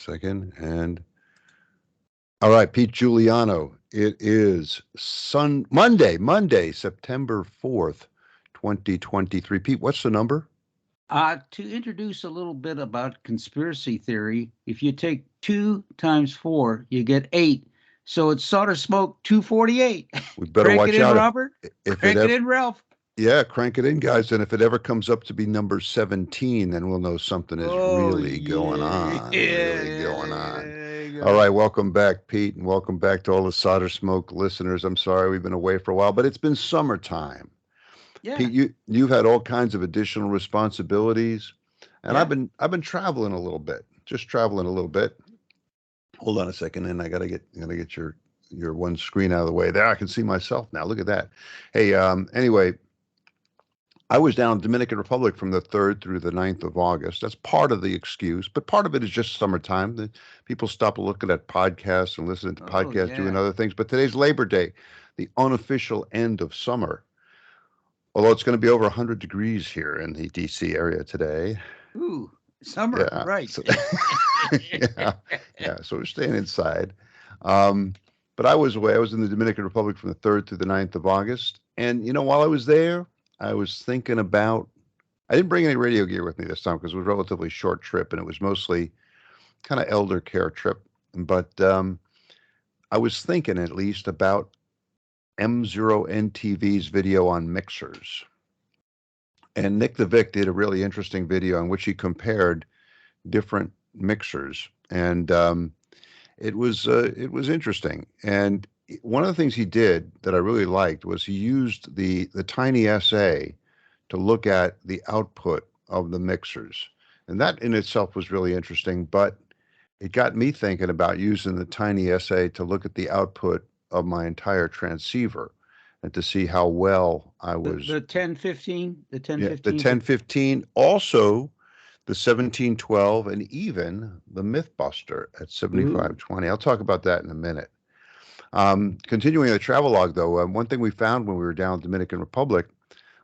Second. And all right, Pete Giuliano. It is Monday, September 4th, 2023. Pete, what's the number? To introduce a little bit about conspiracy theory, if you take 2 times 4, you get 8. So it's SolderSmoke 248. We better Crank watch it in, out Robert. if it Crank it ever, in, Ralph. yeah, crank it in, guys. And if it ever comes up to be number 17, then we'll know something is Oh, really going yeah. on. Really going on. There you All go. right, welcome back, Pete, and welcome back to all the SolderSmoke listeners. I'm sorry we've been away for a while, but it's been summertime. Yeah. Pete, you've had all kinds of additional responsibilities, and Yeah. I've been traveling a little bit, just traveling a little bit. Hold on a second, and I gotta get your one screen out of the way. There, I can see myself now. Look at that. Hey, anyway, I was down in Dominican Republic from the 3rd through the 9th of August. That's part of the excuse, but part of it is just summertime. The people stop looking at podcasts and listening to Oh, podcasts, doing yeah. other things. But today's Labor Day, the unofficial end of summer. Although it's going to be over 100 degrees here in the DC area today. Ooh, summer, Yeah. right. So, yeah. Yeah. So we're staying inside. Um, but I was away. I was in the Dominican Republic from the 3rd through the 9th of August. And, while I was there, I was thinking about, I didn't bring any radio gear with me this time because it was a relatively short trip and it was mostly kind of elder care trip. But I was thinking at least about M0NTV's video on mixers. And Nick the Vic did a really interesting video in which he compared different mixers. And it was interesting. And one of the things he did that I really liked was he used the TinySA to look at the output of the mixers. And that in itself was really interesting, but it got me thinking about using the TinySA to look at the output of my entire transceiver and to see how well I was. The 1015, the Yeah, the 1015. 1015, also the 1712, and even the Mythbuster at 7520. I'll talk about that in a minute. Continuing the travelogue, though, one thing we found when we were down in Dominican Republic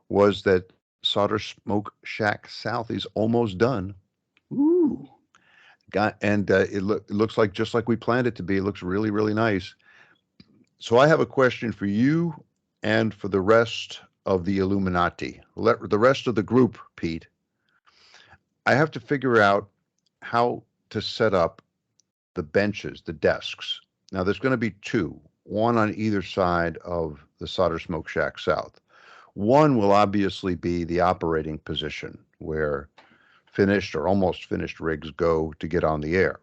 was that SolderSmoke Shack South is almost done. Ooh. It looks like just like we planned it to be. It looks really, really nice. So I have a question for you and for the rest of the Illuminati, the rest of the group, Pete. I have to figure out how to set up the benches, the desks. Now, there's going to be 2, one on either side of the SolderSmoke Shack South. One will obviously be the operating position where finished or almost finished rigs go to get on the air.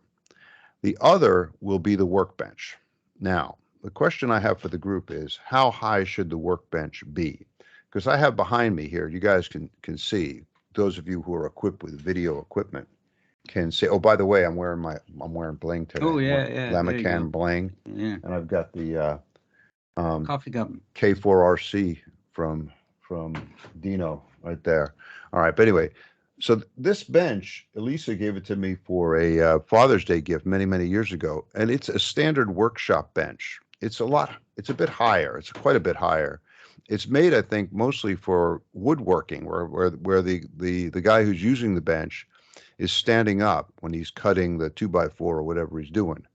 The other will be the workbench. Now, the question I have for the group is, how high should the workbench be? Because I have behind me here, you guys can see, those of you who are equipped with video equipment can see. Oh, by the way, I'm wearing bling today. Oh, yeah. Lamacan bling. Yeah. And I've got the Coffee cup. K4RC from Dino right there. All right, but anyway, so this bench, Elisa gave it to me for a Father's Day gift many years ago, and it's a standard workshop bench. It's a bit higher. It's quite a bit higher. It's made, I think, mostly for woodworking, where the guy who's using the bench is standing up when he's cutting the 2x4 or whatever he's doing.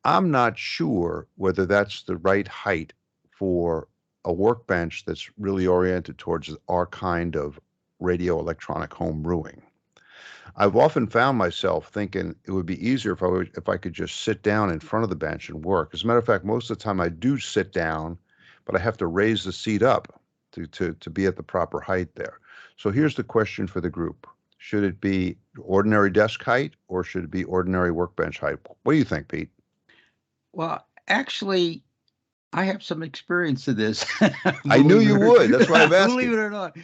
I'm not sure whether that's the right height for a workbench that's really oriented towards our kind of radio electronic home brewing. I've often found myself thinking it would be easier if I could just sit down in front of the bench and work. As a matter of fact, most of the time I do sit down, but I have to raise the seat up to be at the proper height there. So here's the question for the group. Should it be ordinary desk height or should it be ordinary workbench height? What do you think, Pete? Well, actually, I have some experience in this. I knew you would. That's why I'm asking. Believe it or not,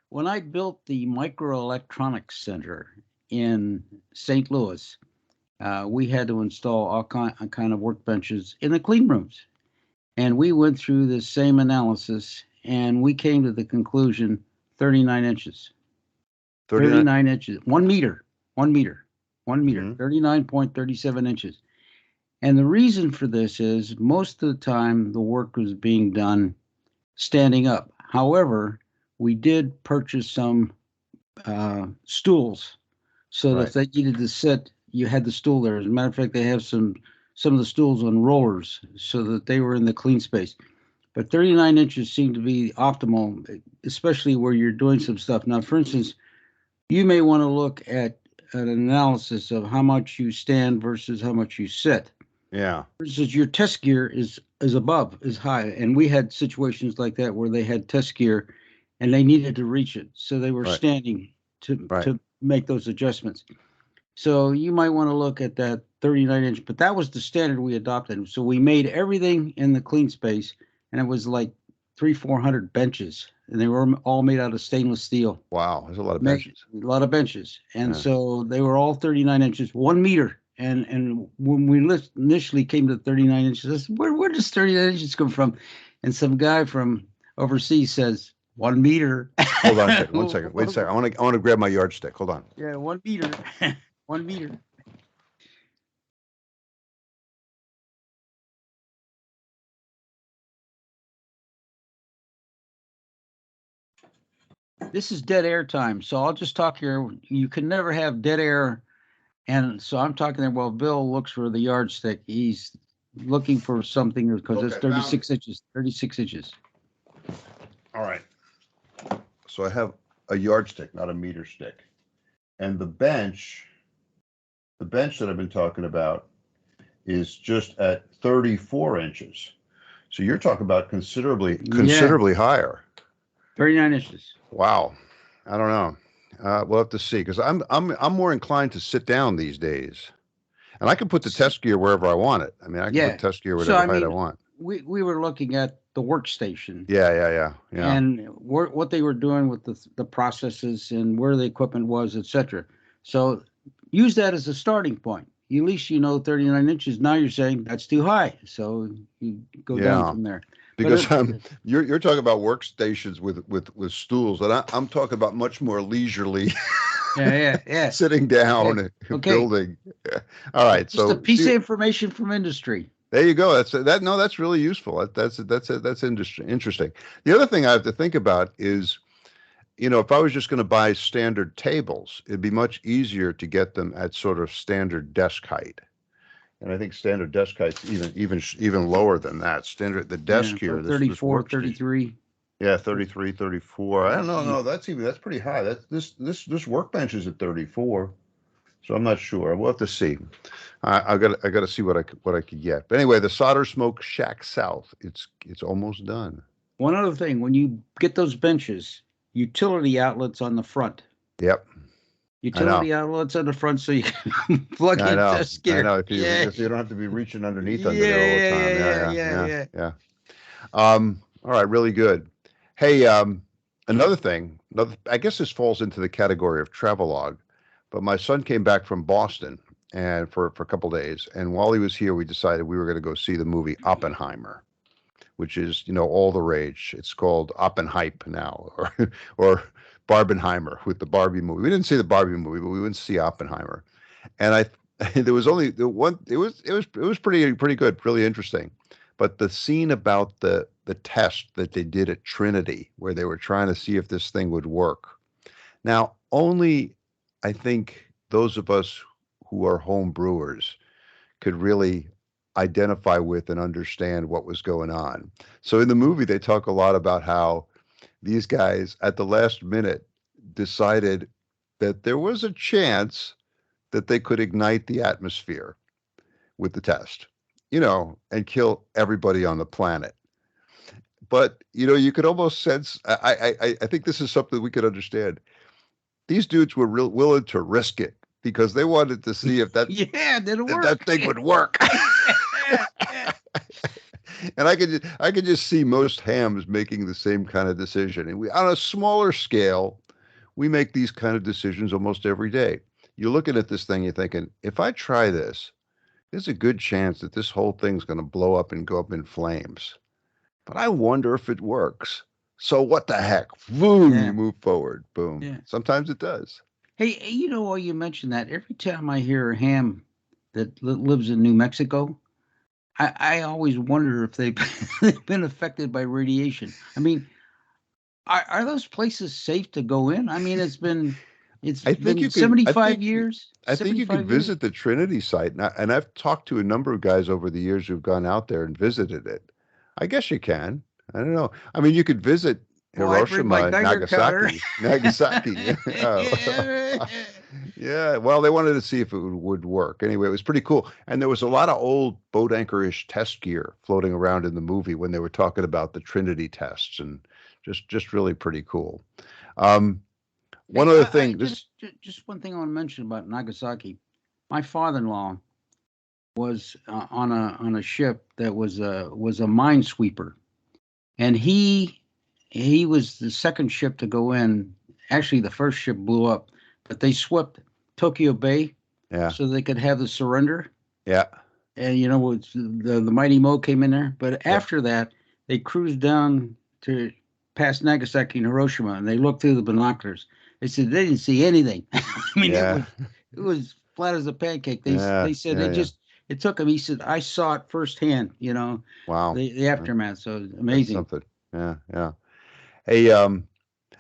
when I built the Microelectronics Center in St. Louis, we had to install all kind of workbenches in the clean rooms. And we went through the same analysis, and we came to the conclusion 39 inches. 39 inches. 1 meter. 39.37 inches. And the reason for this is most of the time the work was being done standing up. However, we did purchase some stools so that if they needed to sit, you had the stool there. As a matter of fact, they have some of the stools on rollers so that they were in the clean space. But 39 inches seemed to be optimal, especially where you're doing some stuff. Now, for instance, you may want to look at an analysis of how much you stand versus how much you sit. Yeah. For instance, your test gear is high, and we had situations like that where they had test gear, and they needed to reach it, so they were Right. standing to Right. make those adjustments. So you might want to look at that 39 inch, but that was the standard we adopted. So we made everything in the clean space, and it was like 400 benches, and they were all made out of stainless steel. Wow. There's a lot of Made benches. a lot of benches, and Yeah. so they were all 39 inches, 1 meter. And when we initially came to 39 inches, I said, where does 39 inches come from? And some guy from overseas says 1 meter. Hold on a second. 1 second. Wait a second. I want to grab my yardstick. Hold on. Yeah, 1 meter. 1 meter. This is dead air time, so I'll just talk here. You can never have dead air. And so I'm talking there while Bill looks for the yardstick. He's looking for something because it's Okay, found 36 inches. 36 inches. All right. So I have a yardstick, not a meter stick. And the bench that I've been talking about is just at 34 inches. So you're talking about considerably higher. 39 inches. Wow. I don't know. We'll have to see, because I'm more inclined to sit down these days, and I can put the test gear wherever I want it. I mean, I can put test gear whatever height I want. We were looking at the workstation. Yeah. And what they were doing with the processes and where the equipment was, etc. So use that as a starting point. At least you know 39 inches. Now you're saying that's too high, so you go down from there. Because you're talking about workstations with stools, and I'm talking about much more leisurely. Yeah. Sitting down, building. Yeah. All right. Just a piece of information from industry. There you go. That's really useful. That's interesting. The other thing I have to think about is, if I was just going to buy standard tables, it'd be much easier to get them at sort of standard desk height. And I think standard desk height's even lower than that. The desk here, 34, 33. Yeah, 33, 34. I don't know. No, that's pretty high. This workbench is at 34. So I'm not sure. We'll have to see. I got to see what I could get. But anyway, the SolderSmoke Shack South, it's almost done. One other thing, when you get those benches, utility outlets on the front. Yep. Utility outlets on the front, so you can plug in test gear. I know. If you don't have to be reaching underneath under there all the time. Yeah. All right. Really good. Hey, another thing. I guess this falls into the category of Travelogue, but my son came back from Boston and for a couple of days, and while he was here, we decided we were going to go see the movie Oppenheimer, which is all the rage. It's called Oppenhype now, or Barbenheimer with the Barbie movie. We didn't see the Barbie movie, but we went to see Oppenheimer, and there was only the one. It was pretty good, really interesting. But the scene about the test that they did at Trinity, where they were trying to see if this thing would work. Now, only I think those of us who are home brewers could really identify with and understand what was going on. So in the movie, they talk a lot about how these guys at the last minute decided that there was a chance that they could ignite the atmosphere with the test, and kill everybody on the planet. But, you could almost sense, I think this is something we could understand. These dudes were willing to risk it because they wanted to see if that thing would work. And I could just see most hams making the same kind of decision. And on a smaller scale, we make these kind of decisions almost every day. You're looking at this thing, you're thinking, if I try this, there's a good chance that this whole thing's going to blow up and go up in flames. But I wonder if it works. So what the heck? Boom, you move forward. Boom. Yeah. Sometimes it does. Hey, while you mention that, every time I hear a ham that lives in New Mexico, I always wonder if they've been affected by radiation. I mean, are those places safe to go in? I mean, it's been It's I think been you could. 75 years. I think you could 75 years. visit the Trinity site, and I've talked to a number of guys over the years who've gone out there and visited it. I guess you can. I don't know. I mean, you could visit Well, I'd bring my Hiroshima and Geiger counter. Nagasaki. Oh. Yeah. Well, they wanted to see if it would work. Anyway, it was pretty cool, and there was a lot of old boat anchorish test gear floating around in the movie when they were talking about the Trinity tests, and just really pretty cool. Um, one Hey, other I thing. This. just one thing I want to mention about Nagasaki. My father-in-law was on a ship that was a minesweeper, and he was the second ship to go in. Actually, the first ship blew up, but they swept Tokyo Bay Yeah. so they could have the surrender. Yeah. And the Mighty Mo came in there. But Yep. after that, they cruised down to past Nagasaki and Hiroshima, and they looked through the binoculars. They said they didn't see anything. I mean, Yeah. it was flat as a pancake. They Yeah. said Yeah. it took him. He said I saw it firsthand. Wow. The aftermath. So That's amazing. something. Yeah. Yeah. Hey,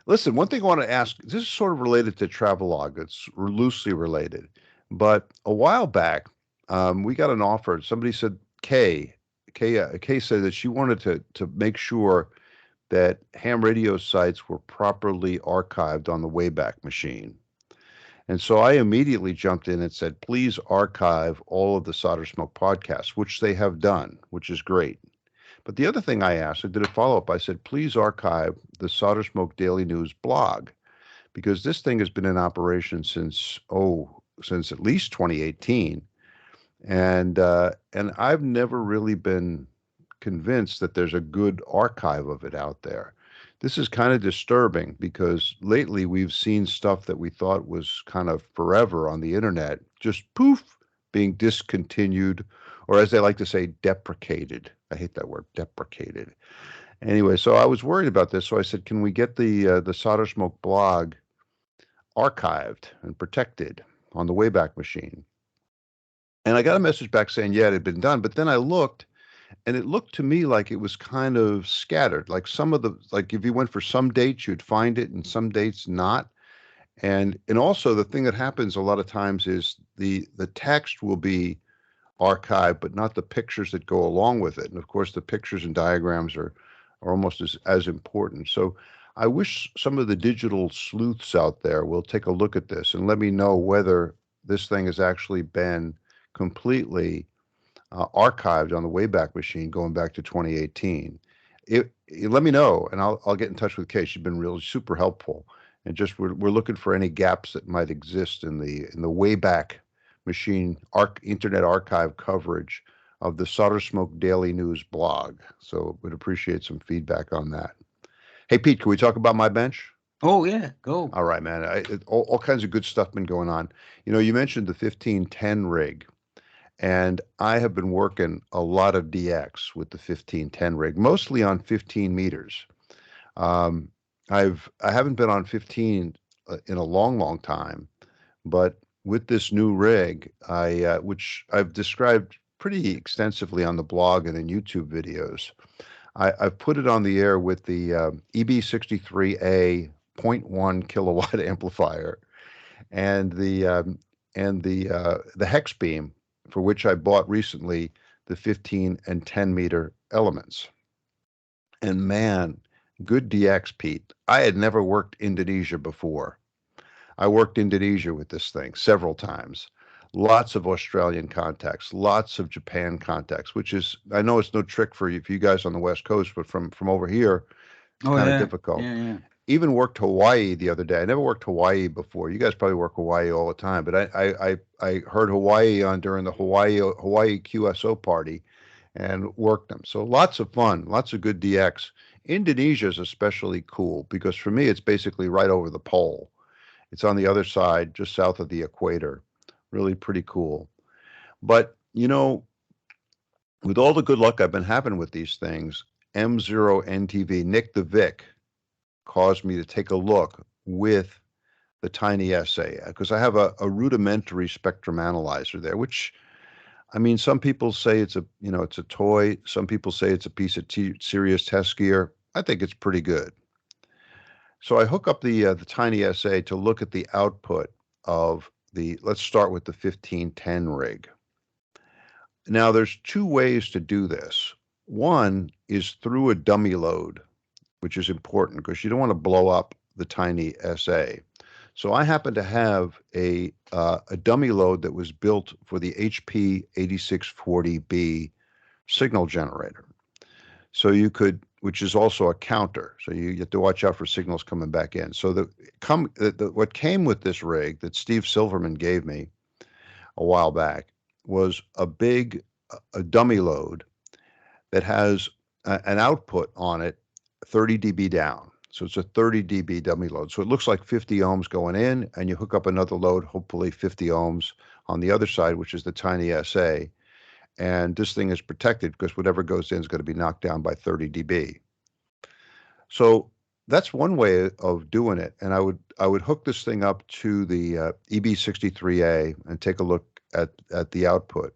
listen, one thing I want to ask, this is sort of related to Travelogue. It's loosely related. But a while back, we got an offer. Somebody said, Kay said that she wanted to make sure that ham radio sites were properly archived on the WayBack Machine. And so I immediately jumped in and said, please archive all of the SolderSmoke podcasts, which they have done, which is great. But the other thing I asked, I did a follow-up. I said, please archive the SolderSmoke Daily News blog, because this thing has been in operation since at least 2018, and I've never really been convinced that there's a good archive of it out there. This is kind of disturbing because lately we've seen stuff that we thought was kind of forever on the internet just poof being discontinued, or as they like to say, deprecated. I hate that word, deprecated. Anyway, so I was worried about this, so I said, can we get the SolderSmoke blog archived and protected on the WayBack Machine? And I got a message back saying, yeah, it had been done. But then I looked, and it looked to me like it was kind of scattered. Like like if you went for some dates, you'd find it, and some dates not. And also the thing that happens a lot of times is the text will be archived, but not the pictures that go along with it. And of course, the pictures and diagrams are almost as important. So I wish some of the digital sleuths out there will take a look at this and let me know whether this thing has actually been completely archived on the WayBack Machine going back to 2018. Let me know, and I'll get in touch with Kay. She's been really super helpful, and just we're looking for any gaps that might exist in the WayBack Machine Internet Archive coverage of the SolderSmoke Daily News blog. So would appreciate some feedback on that. Hey Pete, can we talk about my bench? Oh yeah, go. All right, man. All kinds of good stuff been going on. You mentioned the 1510 rig. And I have been working a lot of DX with the 1510 rig, mostly on 15 meters. Um, I haven't been on 15 in a long, long time, but with this new rig, which I've described pretty extensively on the blog and in YouTube videos, I've put it on the air with the EB63A zero point 0.1 kilowatt amplifier and the hex beam, for which I bought recently the 15 and 10 meter elements. And man, good DX, Pete. I had never worked Indonesia before. I worked Indonesia with this thing several times. Lots of Australian contacts, lots of Japan contacts, which is, I know it's no trick for you guys on the West Coast, but from over here, it's Oh kind of yeah, difficult. yeah. Even worked Hawaii the other day. I never worked Hawaii before. You guys probably work Hawaii all the time, but I heard Hawaii on during the Hawaii QSO party and worked them. So lots of fun, lots of good DX. Indonesia is especially cool because for me it's basically right over the pole. It's on the other side, just south of the equator. Really pretty cool. But with all the good luck I've been having with these things, M0NTV, Nick the Vic, caused me to take a look with the TinySA because I have a rudimentary spectrum analyzer there, which I mean, some people say it's a toy. Some people say it's a piece of serious test gear. I think it's pretty good. So I hook up the TinySA to look at the output of the, let's start with the 1510 rig. Now there's two ways to do this. One is through a dummy load, which is important because you don't want to blow up the TinySA. So I happen to have a dummy load that was built for the HP 8640B signal generator. So you could, which is also a counter. So you have to watch out for signals coming back in. So what came with this rig that Steve Silverman gave me a while back was a dummy load that has an output on it 30 dB down. So it's a 30 dB dummy load. So it looks like 50 ohms going in, and you hook up another load, hopefully 50 ohms on the other side, which is the TinySA. And this thing is protected because whatever goes in is going to be knocked down by 30 dB. So that's one way of doing it. And I would hook this thing up to the EB63A and take a look at the output.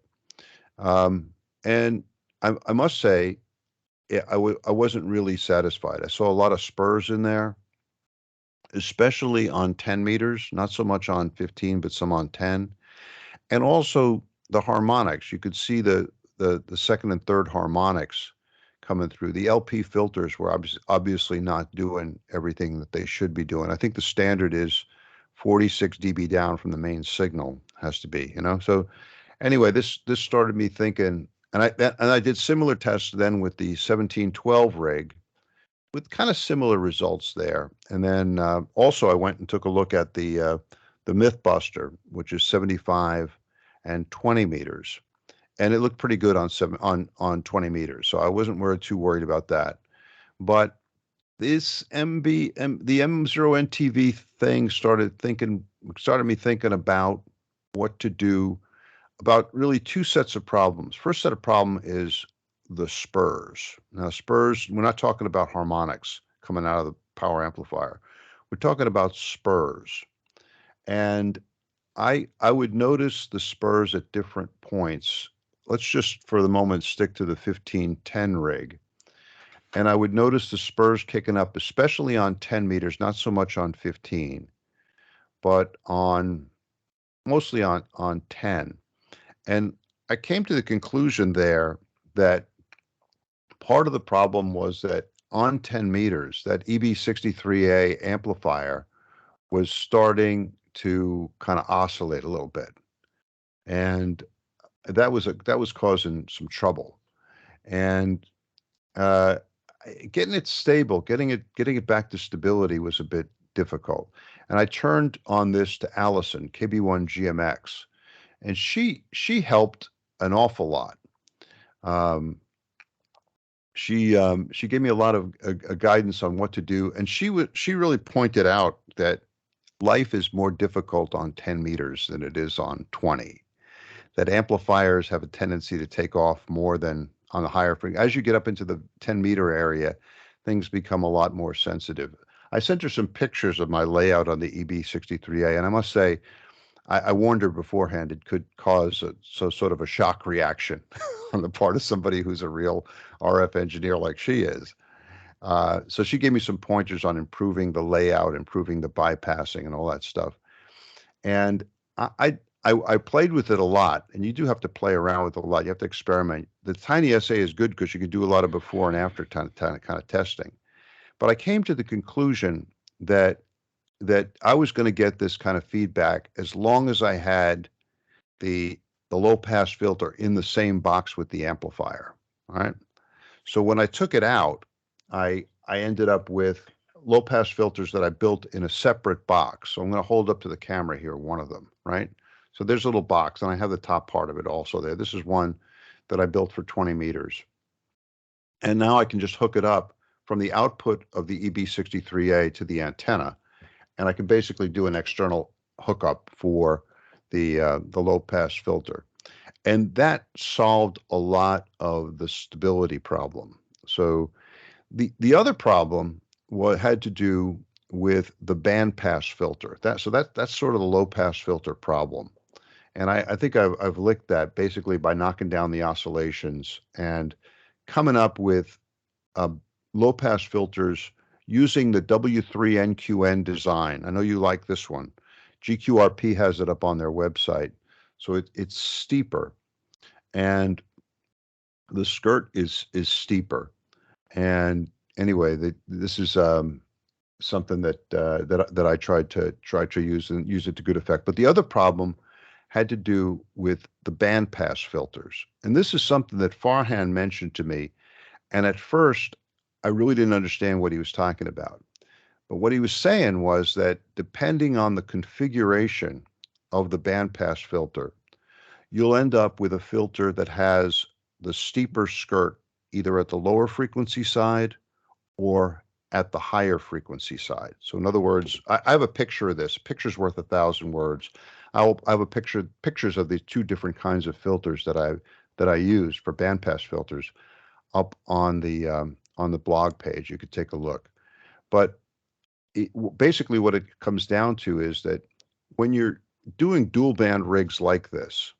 And I must say, I wasn't really satisfied. I saw a lot of Spurs in there, especially on 10 meters, not so much on 15, but some on 10. And also the harmonics. You could see the second and third harmonics coming through. The LP filters were obviously not doing everything that they should be doing. I think the standard is 46 dB down from the main signal has to be, you know? So anyway, this started me thinking, and I did similar tests then with the 1712 rig with kind of similar results there. And then also I went and took a look at the Mythbuster, which is 75 and 20 meters. And it looked pretty good on 20 meters. So I wasn't too worried about that. But this the M0NTV thing started me thinking about what to do about really two sets of problems. First set of problem is the Spurs. Now, Spurs, we're not talking about harmonics coming out of the power amplifier. We're talking about Spurs. And I would notice the Spurs at different points. Let's just, for the moment, stick to the 1510 rig. And I would notice the Spurs kicking up, especially on 10 meters, not so much on 15, but mostly on 10. And I came to the conclusion there that part of the problem was that on 10 meters, that EB63A amplifier was starting to kind of oscillate a little bit. And that was causing some trouble. And getting it stable, getting it back to stability was a bit difficult. And I turned on this to Allison, KB1 GMX, and she helped an awful lot. She gave me a lot of guidance on what to do, and she really pointed out that life is more difficult on 10 meters than it is on 20. That amplifiers have a tendency to take off more than on the higher frequency. As you get up into the 10-meter area, things become a lot more sensitive. I sent her some pictures of my layout on the EB63A, and I must say, I warned her beforehand it could cause sort of a shock reaction on the part of somebody who's a real RF engineer like she is. So she gave me some pointers on improving the layout, improving the bypassing, and all that stuff. And I played with it a lot, and you do have to play around with it a lot. You have to experiment. The TinySA is good because you can do a lot of before and after kind of testing. But I came to the conclusion that I was going to get this kind of feedback as long as I had the low pass filter in the same box with the amplifier. All right. So when I took it out, I ended up with low pass filters that I built in a separate box. So I'm going to hold up to the camera here, one of them, right? So there's a little box, and I have the top part of it also there. This is one that I built for 20 meters. And now I can just hook it up from the output of the EB63A to the antenna, and I can basically do an external hookup for the low pass filter. And that solved a lot of the stability problem. So the other problem had to do with the band pass filter. That's sort of the low pass filter problem. And I think I've licked that basically by knocking down the oscillations and coming up with low pass filters using the W3NQN design. I know you like this one. GQRP has it up on their website. So it's steeper, and the skirt is steeper. And anyway, this is something that I tried to use and use it to good effect. But the other problem had to do with the bandpass filters, and this is something that Farhan mentioned to me. And at first, I really didn't understand what he was talking about. But what he was saying was that depending on the configuration of the bandpass filter, you'll end up with a filter that has the steeper skirt either at the lower frequency side or at the higher frequency side. So in other words, I have a picture of this. Picture's worth 1,000 words. I have a pictures of these two different kinds of filters that I use for bandpass filters up on the blog page. You could take a look. But basically, what it comes down to is that when you're doing dual band rigs like this,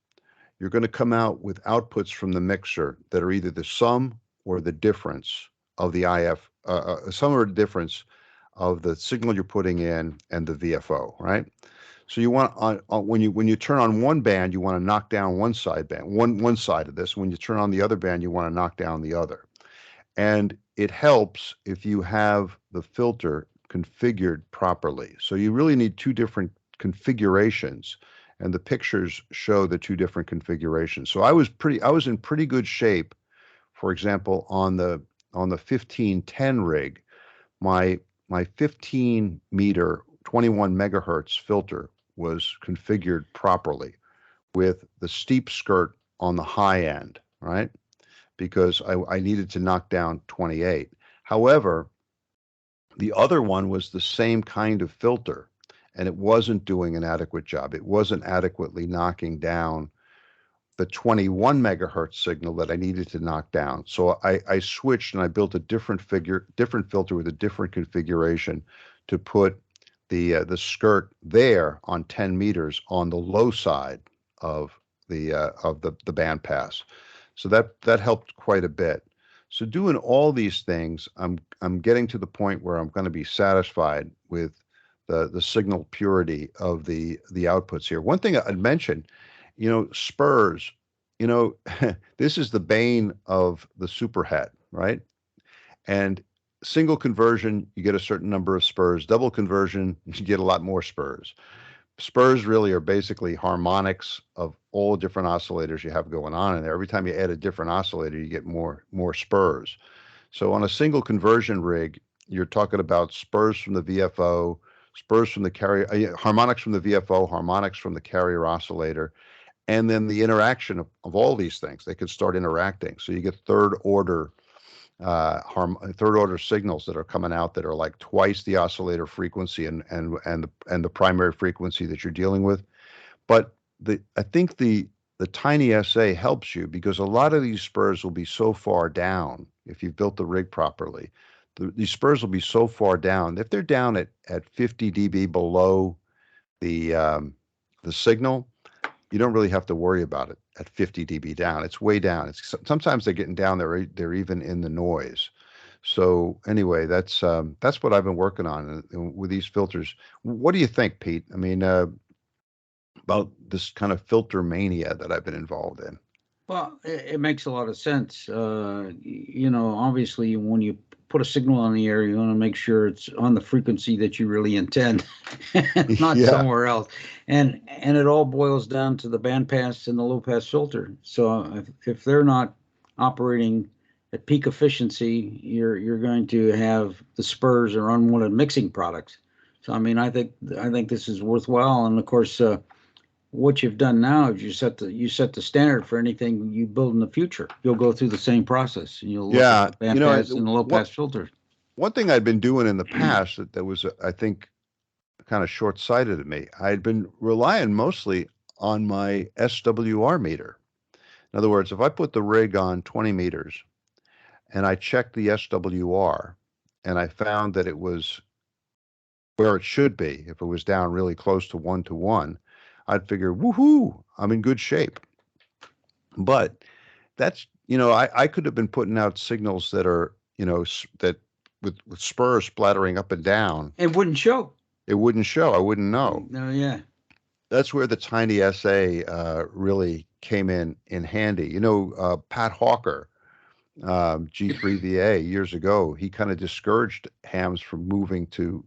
you're going to come out with outputs from the mixer that are either the sum or the difference of the IF, sum or difference of the signal you're putting in and the VFO, right? So you want when you turn on one band, you want to knock down one side band, one side of this. When you turn on the other band, you want to knock down the other. And it helps if you have the filter configured properly. So you really need two different configurations, and the pictures show the two different configurations. So I was in pretty good shape. For example, on the 1510 rig, my 15 meter 21 megahertz filter was configured properly with the steep skirt on the high end, right? Because I needed to knock down 28. However, the other one was the same kind of filter, and it wasn't doing an adequate job. It wasn't adequately knocking down the 21 megahertz signal that I needed to knock down. So I switched and I built a different filter with a different configuration to put the skirt there on 10 meters on the low side of the band pass. So that helped quite a bit. So doing all these things, I'm getting to the point where I'm going to be satisfied with the signal purity of the outputs here. One thing I'd mention, Spurs, this is the bane of the superhet, right? And single conversion, you get a certain number of Spurs. Double conversion, you get a lot more Spurs. Spurs really are basically harmonics of all different oscillators you have going on in there. Every time you add a different oscillator, you get more Spurs. So on a single conversion rig, you're talking about Spurs from the VFO, Spurs from the carrier, harmonics from the VFO, harmonics from the carrier oscillator, and then the interaction of all these things. They could start interacting. So you get third order signals that are coming out that are like twice the oscillator frequency and the primary frequency that you're dealing with. But I think the TinySA helps you because a lot of these Spurs will be so far down if you've built the rig properly. These Spurs will be so far down. If they're down at 50 dB below the signal, you don't really have to worry about it at 50 dB down. It's way down. Sometimes they're getting down there. They're even in the noise. So anyway, that's what I've been working on with these filters. What do you think, Pete? I mean, about this kind of filter mania that I've been involved in. Well, it makes a lot of sense. Obviously, when you put a signal on the air, you want to make sure it's on the frequency that you really intend, not Yeah. somewhere else. And it all boils down to the bandpass and the low pass filter. So if they're not operating at peak efficiency, you're going to have the Spurs or unwanted mixing products. So I mean, I think this is worthwhile. And of course, what you've done now is you set the standard for anything you build in the future. You'll go through the same process, and you'll look Yeah. at the bandpass and the low pass filters. One thing I'd been doing in the past that was, I think, kind of short-sighted of me, I'd been relying mostly on my SWR meter. In other words, if I put the rig on 20 meters and I checked the SWR and I found that it was where it should be, if it was down really close to 1-to-1, I'd figure, woohoo, I'm in good shape. But that's, I could have been putting out signals that are, that with Spurs splattering up and down, It wouldn't show. it wouldn't show. I wouldn't know. No, yeah. That's where the TinySA really came in handy. You know, Pat Hawker, G3VA years ago, he kind of discouraged hams from moving to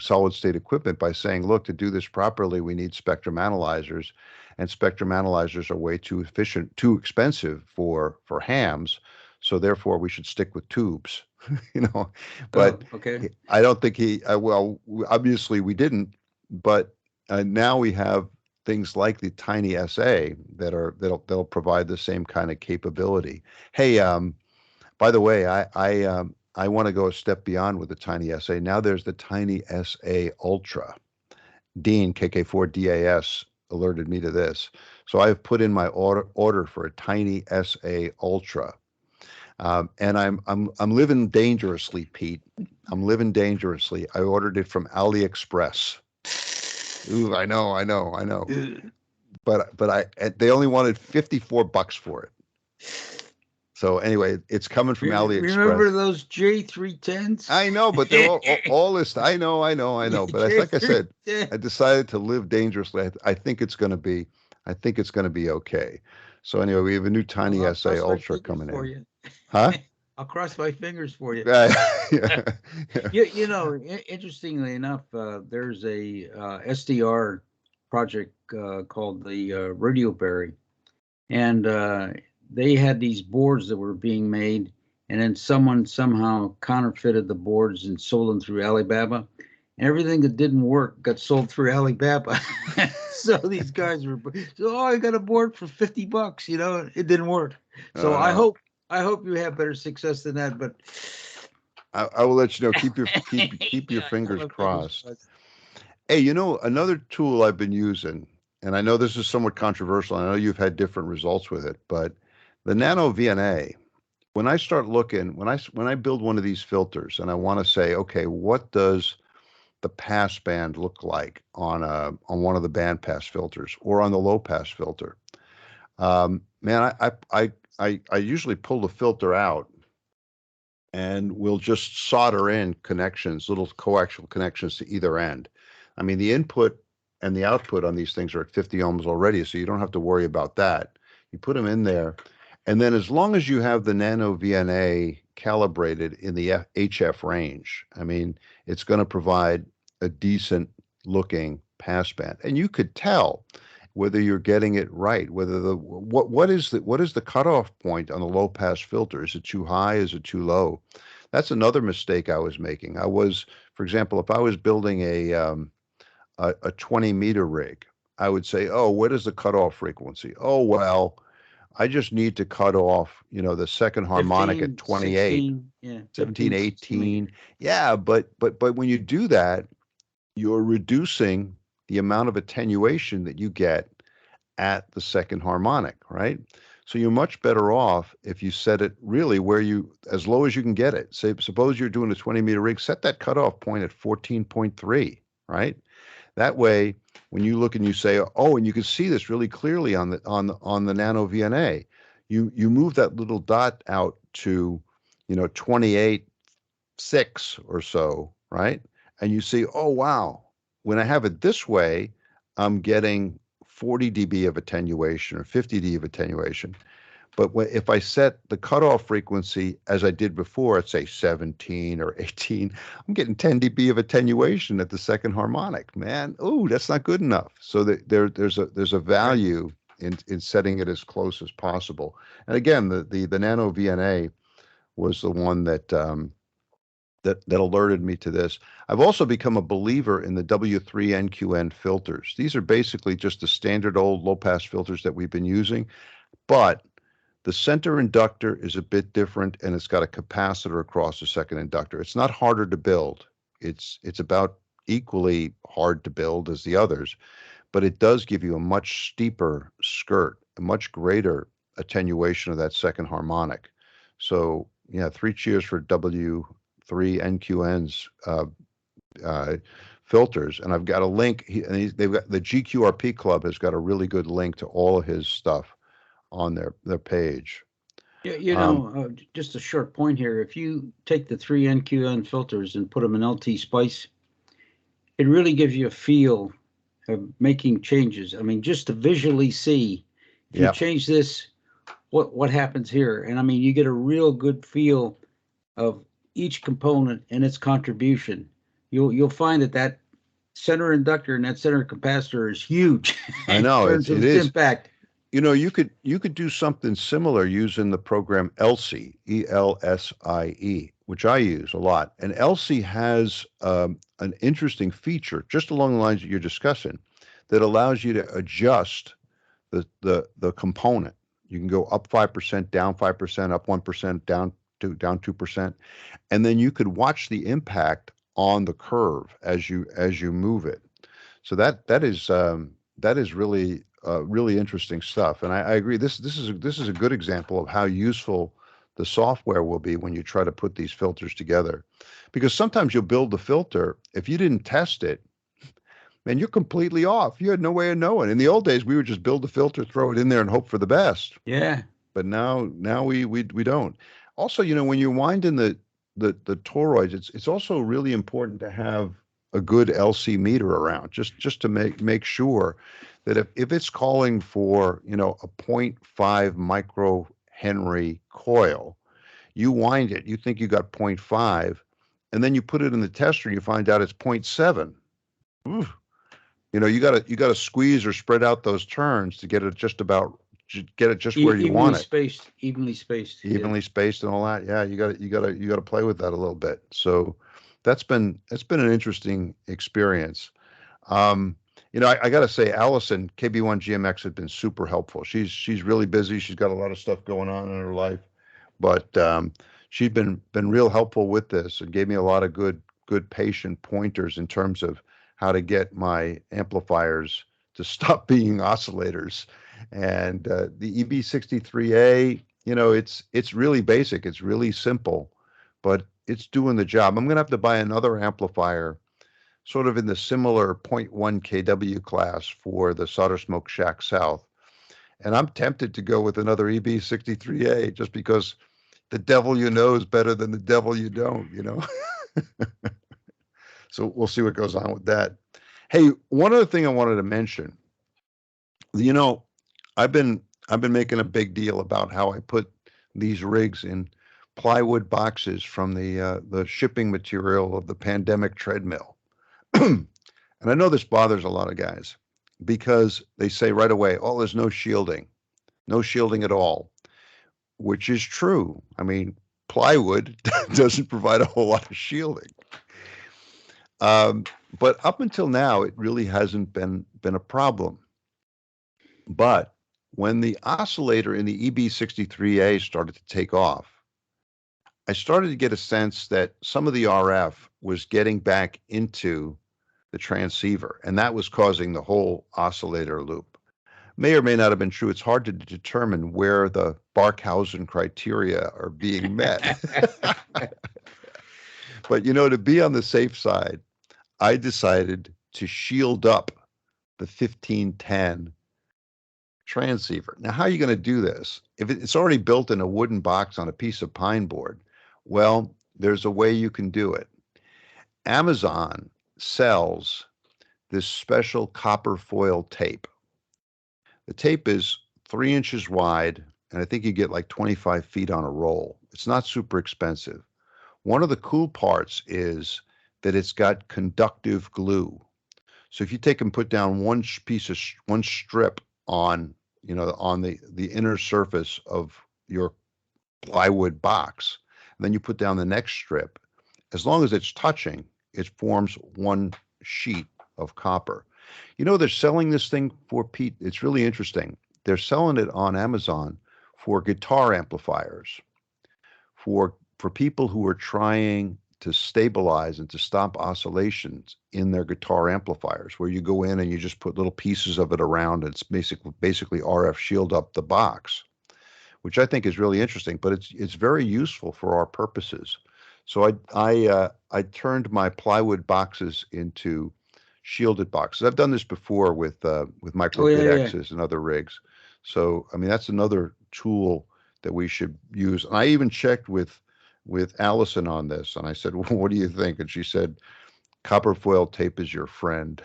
solid state equipment by saying, look, to do this properly, we need spectrum analyzers, and spectrum analyzers are way too efficient, too expensive for hams. So therefore, we should stick with tubes, you know. But Okay. I don't think well, obviously we didn't, but now we have things like the TinySA that'll provide the same kind of capability. Hey, by the way, I want to go a step beyond with the TinySA. Now there's the TinySA Ultra. Dean KK4DAS alerted me to this, so I've put in my order for a TinySA Ultra, and I'm living dangerously, Pete. I'm living dangerously. I ordered it from AliExpress. Ooh, I know. But they only wanted $54 for it. So anyway, it's coming from AliExpress. Remember those J310s? I know, but they're all this. I know. But like I said, I decided to live dangerously. I think it's going to be. I think it's going to be okay. So anyway, we have a new TinySA Ultra coming in. Huh? I'll cross my fingers for you. Yeah. You know, interestingly enough, there's a SDR project called the Radio Berry, and they had these boards that were being made, and then someone somehow counterfeited the boards and sold them through Alibaba. And everything that didn't work got sold through Alibaba. So these guys were, I got a board for $50. You know, it didn't work. So I hope you have better success than that. But I will let you know. Keep your fingers crossed. Hey, you know, another tool I've been using, and I know this is somewhat controversial. I know you've had different results with it, but the Nano VNA, when I start looking, when I build one of these filters and I want to say, okay, what does the pass band look like on one of the band pass filters or on the low pass filter? Man, I usually pull the filter out and we'll just solder in connections, little coaxial connections to either end. I mean, the input and the output on these things are at 50 ohms already, so you don't have to worry about that. You put them in there, and then as long as you have the Nano VNA calibrated in the HF range, I mean, it's going to provide a decent looking passband, and you could tell whether you're getting it right, whether what is the cutoff point on the low pass filter? Is it too high? Is it too low? That's another mistake I was making. For example, if I was building a 20-meter rig, I would say, oh, what is the cutoff frequency? Oh, well, I just need to cut off, the second harmonic 15, at 28, 16, yeah, 17, 18. Yeah, but when you do that, you're reducing the amount of attenuation that you get at the second harmonic, right? So you're much better off if you set it really as low as you can get it. Suppose you're doing a 20-meter rig, set that cutoff point at 14.3, right? That way, when you look and you say, oh, and you can see this really clearly on the Nano VNA, you move that little dot out to 28.6 or so, right? And you see, oh wow, when I have it this way, I'm getting 40 dB of attenuation or 50 dB of attenuation. But if I set the cutoff frequency as I did before, at say 17 or 18, I'm getting 10 dB of attenuation at the second harmonic. Man, oh, that's not good enough. So there's a value in setting it as close as possible. And again, the Nano VNA was the one that alerted me to this. I've also become a believer in the W3NQN filters. These are basically just the standard old low pass filters that we've been using, but the center inductor is a bit different, and it's got a capacitor across the second inductor. It's not harder to build. It's about equally hard to build as the others, but it does give you a much steeper skirt, a much greater attenuation of that second harmonic. So yeah, 3 cheers for W3NQN's filters. And I've got a link. They've got the GQRP Club has got a really good link to all of his stuff on their page. Yeah, Um, just a short point here. If you take the three NQN filters and put them in LT Spice, it really gives you a feel of making changes. I mean, just to visually see if you yeah, change this, what happens here? And I mean, you get a real good feel of each component and its contribution. You'll find that center inductor and that center capacitor is huge I in know terms it of its is. impact. You could do something similar using the program ELSI, ELSIE, which I use a lot. And ELSI has an interesting feature, just along the lines that you're discussing, that allows you to adjust the component. You can go up 5%, down 5%, up 1%, down 2%, and then you could watch the impact on the curve as you move it. So that is really really interesting stuff. And I agree. This is a good example of how useful the software will be when you try to put these filters together, because sometimes you'll build the filter if you didn't test it, man, you're completely off. You had no way of knowing. In the old days, we would just build the filter, throw it in there, and hope for the best. Yeah. But now we don't. Also, when you're winding the toroids, it's also really important to have a good LC meter around, just to make sure that if it's calling for a point 0.5 micro Henry coil, you wind it, you think you got point 0.5, and then you put it in the tester and you find out it's point 0.7. Oof. You gotta squeeze or spread out those turns to get it just where you Evenly want it, spaced, evenly spaced. Yeah. evenly spaced and all that. Yeah, you gotta play with that a little bit. So that's been an interesting experience. Um, I gotta say, Allison, KB1GMX has been super helpful. She's really busy. She's got a lot of stuff going on in her life, but she's been real helpful with this and gave me a lot of good patient pointers in terms of how to get my amplifiers to stop being oscillators. And the EB63A, it's really basic. It's really simple, but it's doing the job. I'm gonna have to buy another amplifier, sort of in the similar zero point 0.1 kW class for the SolderSmoke Shack South. And I'm tempted to go with another EB63A just because the devil you know is better than the devil you don't. So we'll see what goes on with that. Hey, one other thing I wanted to mention. You know, I've been I've been making a big deal about how I put these rigs in plywood boxes from the shipping material of the pandemic treadmill. And I know this bothers a lot of guys because they say right away, "Oh, there's no shielding at all," which is true. I mean, plywood doesn't provide a whole lot of shielding. Um, but up until now, it really hasn't been a problem. But when the oscillator in the EB63A started to take off, I started to get a sense that some of the RF was getting back into the transceiver, and that was causing the whole oscillator loop. May or may not have been true. It's hard to determine where the Barkhausen criteria are being met. But to be on the safe side, I decided to shield up the 1510 transceiver. Now, how are you going to do this? If it's already built in a wooden box on a piece of pine board, well, there's a way you can do it. Amazon sells this special copper foil tape. The tape is 3 inches wide, and I think you get like 25 feet on a roll. It's not super expensive. One of the cool parts is that it's got conductive glue. So if you take and put down one strip on, on the inner surface of your plywood box, and then you put down the next strip, as long as it's touching, it forms one sheet of copper. They're selling this thing for Pete. It's really interesting. They're selling it on Amazon for guitar amplifiers, for people who are trying to stabilize and to stop oscillations in their guitar amplifiers, where you go in and you just put little pieces of it around. It's basically RF shield up the box, which I think is really interesting, but it's very useful for our purposes. So I turned my plywood boxes into shielded boxes. I've done this before with Oh micro yeah, bit yeah. X's and other rigs. So I mean that's another tool that we should use. And I even checked with Allison on this, and I said, well, what do you think? And she said, copper foil tape is your friend.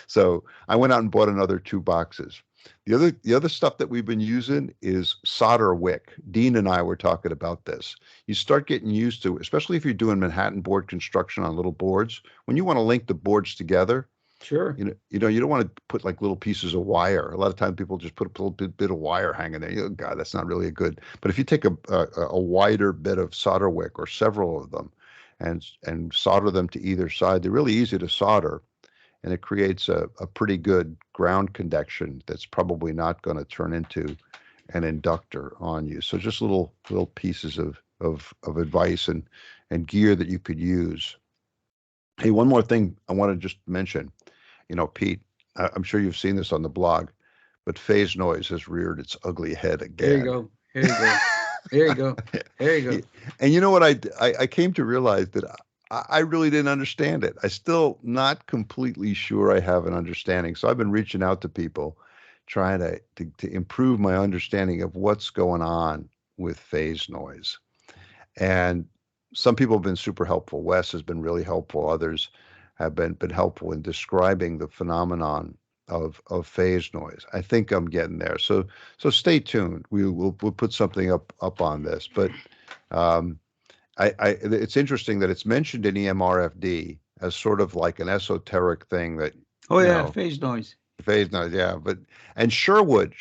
So I went out and bought another 2 boxes. The other stuff that we've been using is solder wick. Dean and I were talking about this. You start getting used to, especially if you're doing Manhattan board construction on little boards, when you want to link the boards together. Sure. You don't want to put like little pieces of wire. A lot of times people just put a little bit of wire hanging there. You go, God, that's not really a good. But if you take a wider bit of solder wick or several of them, and solder them to either side, they're really easy to solder, and it creates a pretty good ground conduction that's probably not going to turn into an inductor on you. So just little pieces of advice and gear that you could use. Hey, one more thing I want to just mention. Pete, I'm sure you've seen this on the blog, but phase noise has reared its ugly head again. There you go. Here you go. There you go. There you go. And you know what? I came to realize that I really didn't understand it. I'm still not completely sure I have an understanding. So I've been reaching out to people, trying to improve my understanding of what's going on with phase noise. And some people have been super helpful. Wes has been really helpful. Others have been helpful in describing the phenomenon of phase noise. I think I'm getting there. So stay tuned. We'll put something up on this. But it's interesting that it's mentioned in EMRFD as sort of like an esoteric thing that. Oh yeah, phase noise. Phase noise, yeah. And Sherwood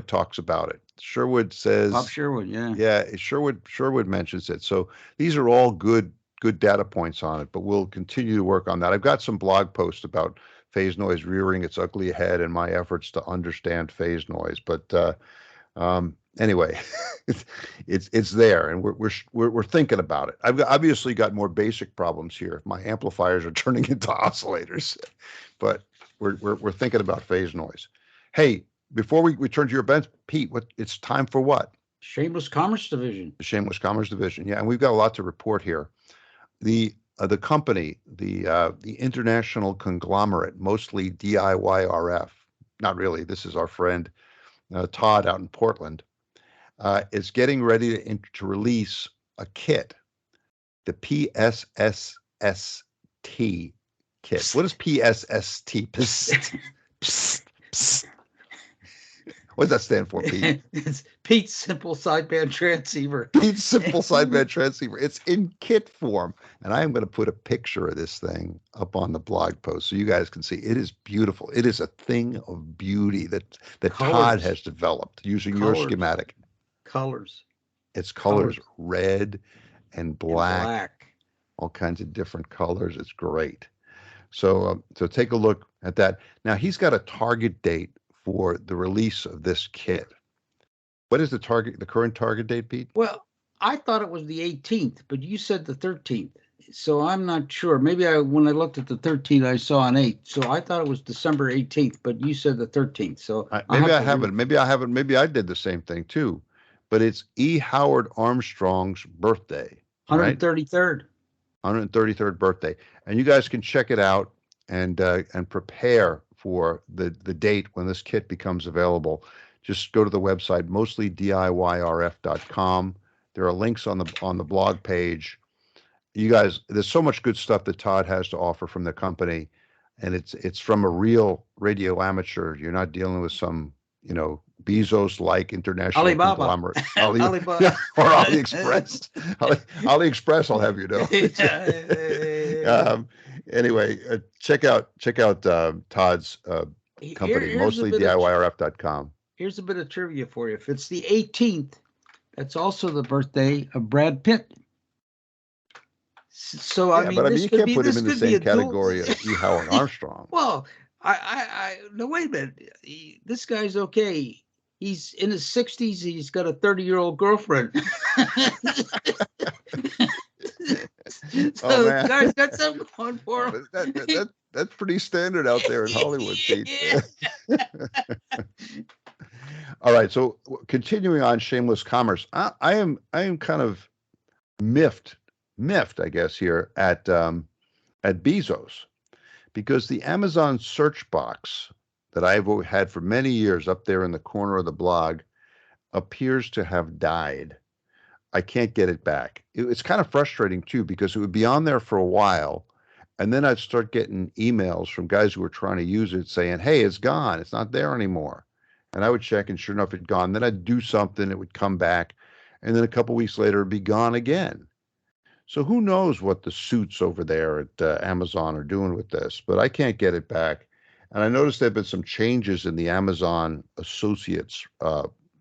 talks about it. Sherwood says. Bob Sherwood, yeah. Yeah, Sherwood mentions it. So these are all good data points on it, but we'll continue to work on that. I've got some blog posts about phase noise rearing its ugly head and my efforts to understand phase noise. But anyway, it's there, and we're thinking about it. I've obviously got more basic problems here. My amplifiers are turning into oscillators, but we're thinking about phase noise. Hey, before we turn to your bench, Pete, it's time for what? Shameless Commerce Division. The Shameless Commerce Division. Yeah, and we've got a lot to report here. The company, the international conglomerate, mostly DIY RF. Not really. This is our friend Todd out in Portland. Is getting ready to release a kit, the PSSST kit. What is PSST? Psst, psst, psst. What does that stand for, Pete? It's Pete's Simple Sideband Transceiver. Pete's Simple Sideband Transceiver. It's in kit form. And I am going to put a picture of this thing up on the blog post so you guys can see. It is beautiful. It is a thing of beauty that Todd has developed using your schematic. Colors. It's colors. Red and black. All kinds of different colors. It's great. So take a look at that. Now, he's got a target date for the release of this kit. What is the current target date, Pete? Well, I thought it was the 18th, but you said the 13th. So I'm not sure. Maybe when I looked at the 13th, I saw an 8. So I thought it was December 18th, but you said the 13th. So maybe I haven't. Maybe I did the same thing too. But it's E. Howard Armstrong's birthday. 133rd. 133rd birthday. And you guys can check it out and prepare for the date when this kit becomes available. Just go to the website, mostlydiyrf.com. There are links on the blog page. You guys, there's so much good stuff that Todd has to offer from the company, and it's from a real radio amateur. You're not dealing with some, Bezos-like international conglomerate. Alibaba. Yeah, or AliExpress. AliExpress, I'll have you know. Anyway, check out Todd's company, mostlydiyrf.com. Here's a bit of trivia for you. If it's the 18th, that's also the birthday of Brad Pitt. So you can't put him in the same category as E. Howard Armstrong. Well, no, wait a minute. This guy's okay. He's in his 60s. He's got a 30-year-old girlfriend. So the guy's got something going for him. That's pretty standard out there in Hollywood, Pete. All right. So continuing on Shameless Commerce, I am kind of miffed, I guess, here at Bezos, because the Amazon search box that I've had for many years up there in the corner of the blog, appears to have died. I can't get it back. It's kind of frustrating too because it would be on there for a while, and then I'd start getting emails from guys who were trying to use it saying, "Hey, it's gone. It's not there anymore." And I would check, and sure enough, it'd gone. Then I'd do something, it would come back, and then a couple weeks later, it'd be gone again. So who knows what the suits over there at Amazon are doing with this? But I can't get it back. And I noticed there've been some changes in the Amazon Associates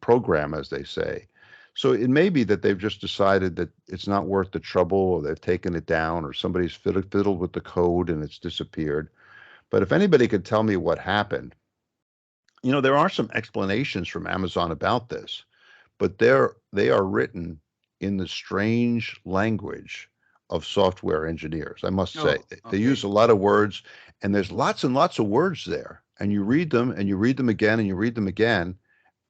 program, as they say. So it may be that they've just decided that it's not worth the trouble, or they've taken it down, or somebody's fiddled with the code and it's disappeared. But if anybody could tell me what happened, there are some explanations from Amazon about this, but they are written in the strange language of software engineers. I must say, they use a lot of words, and there's lots and lots of words there, and you read them and you read them again and you read them again,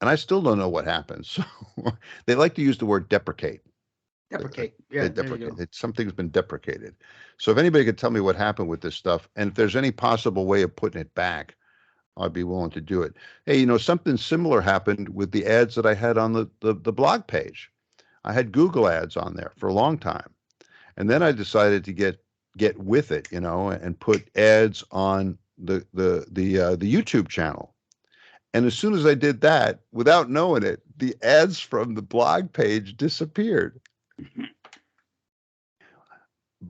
and I still don't know what happens. So they like to use the word deprecate. Deprecate. Yeah, they deprecate. Something's been deprecated. So if anybody could tell me what happened with this stuff, and if there's any possible way of putting it back, I'd be willing to do it. Hey, something similar happened with the ads that I had on the blog page. I had Google ads on there for a long time. And then I decided to get with it, and put ads on the YouTube channel. And as soon as I did that, without knowing it, the ads from the blog page disappeared.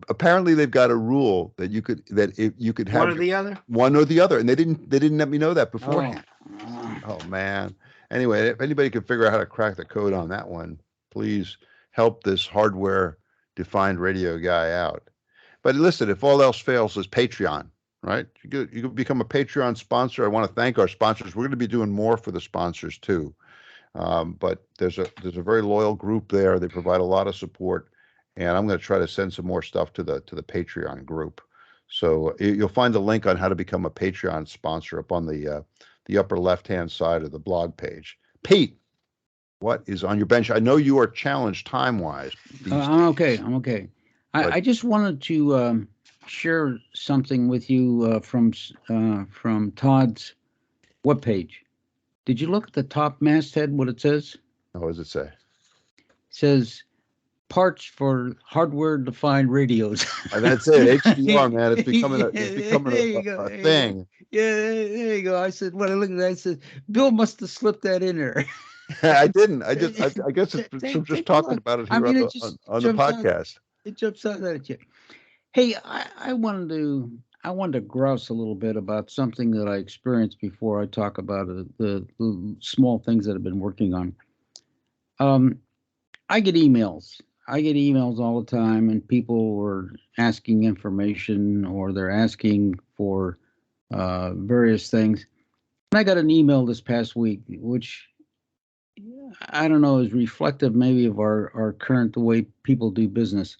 Apparently they've got a rule that you could have one or the other. One or the other, and they didn't let me know that beforehand. Oh man. Anyway, if anybody can figure out how to crack the code on that one, please help this hardware defined radio guy out. But listen, if all else fails, is Patreon, right? You could become a Patreon sponsor. I want to thank our sponsors. We're going to be doing more for the sponsors too. But there's a very loyal group there. They provide a lot of support, and I'm going to try to send some more stuff to the Patreon group. So you'll find a link on how to become a Patreon sponsor up on the upper left-hand side of the blog page. Pete, what is on your bench? I know you are challenged time-wise. I'm okay. I just wanted to share something with you from Todd's webpage. Did you look at the top masthead, what it says? What does it say? It says parts for hardware-defined radios. And that's it. HDR, man. It's becoming a thing. Yeah, there you go. I said, when I looked at that, I said, Bill must have slipped that in there. I didn't. I guess it's just talking about it here on the podcast. It jumps out at you. Hey, I wanted to grouse a little bit about something that I experienced before I talk about the small things that I've been working on. I get emails. All the time, and people are asking information, or they're asking for various things. And I got an email this past week, which I don't know is reflective maybe of our current, the way people do business.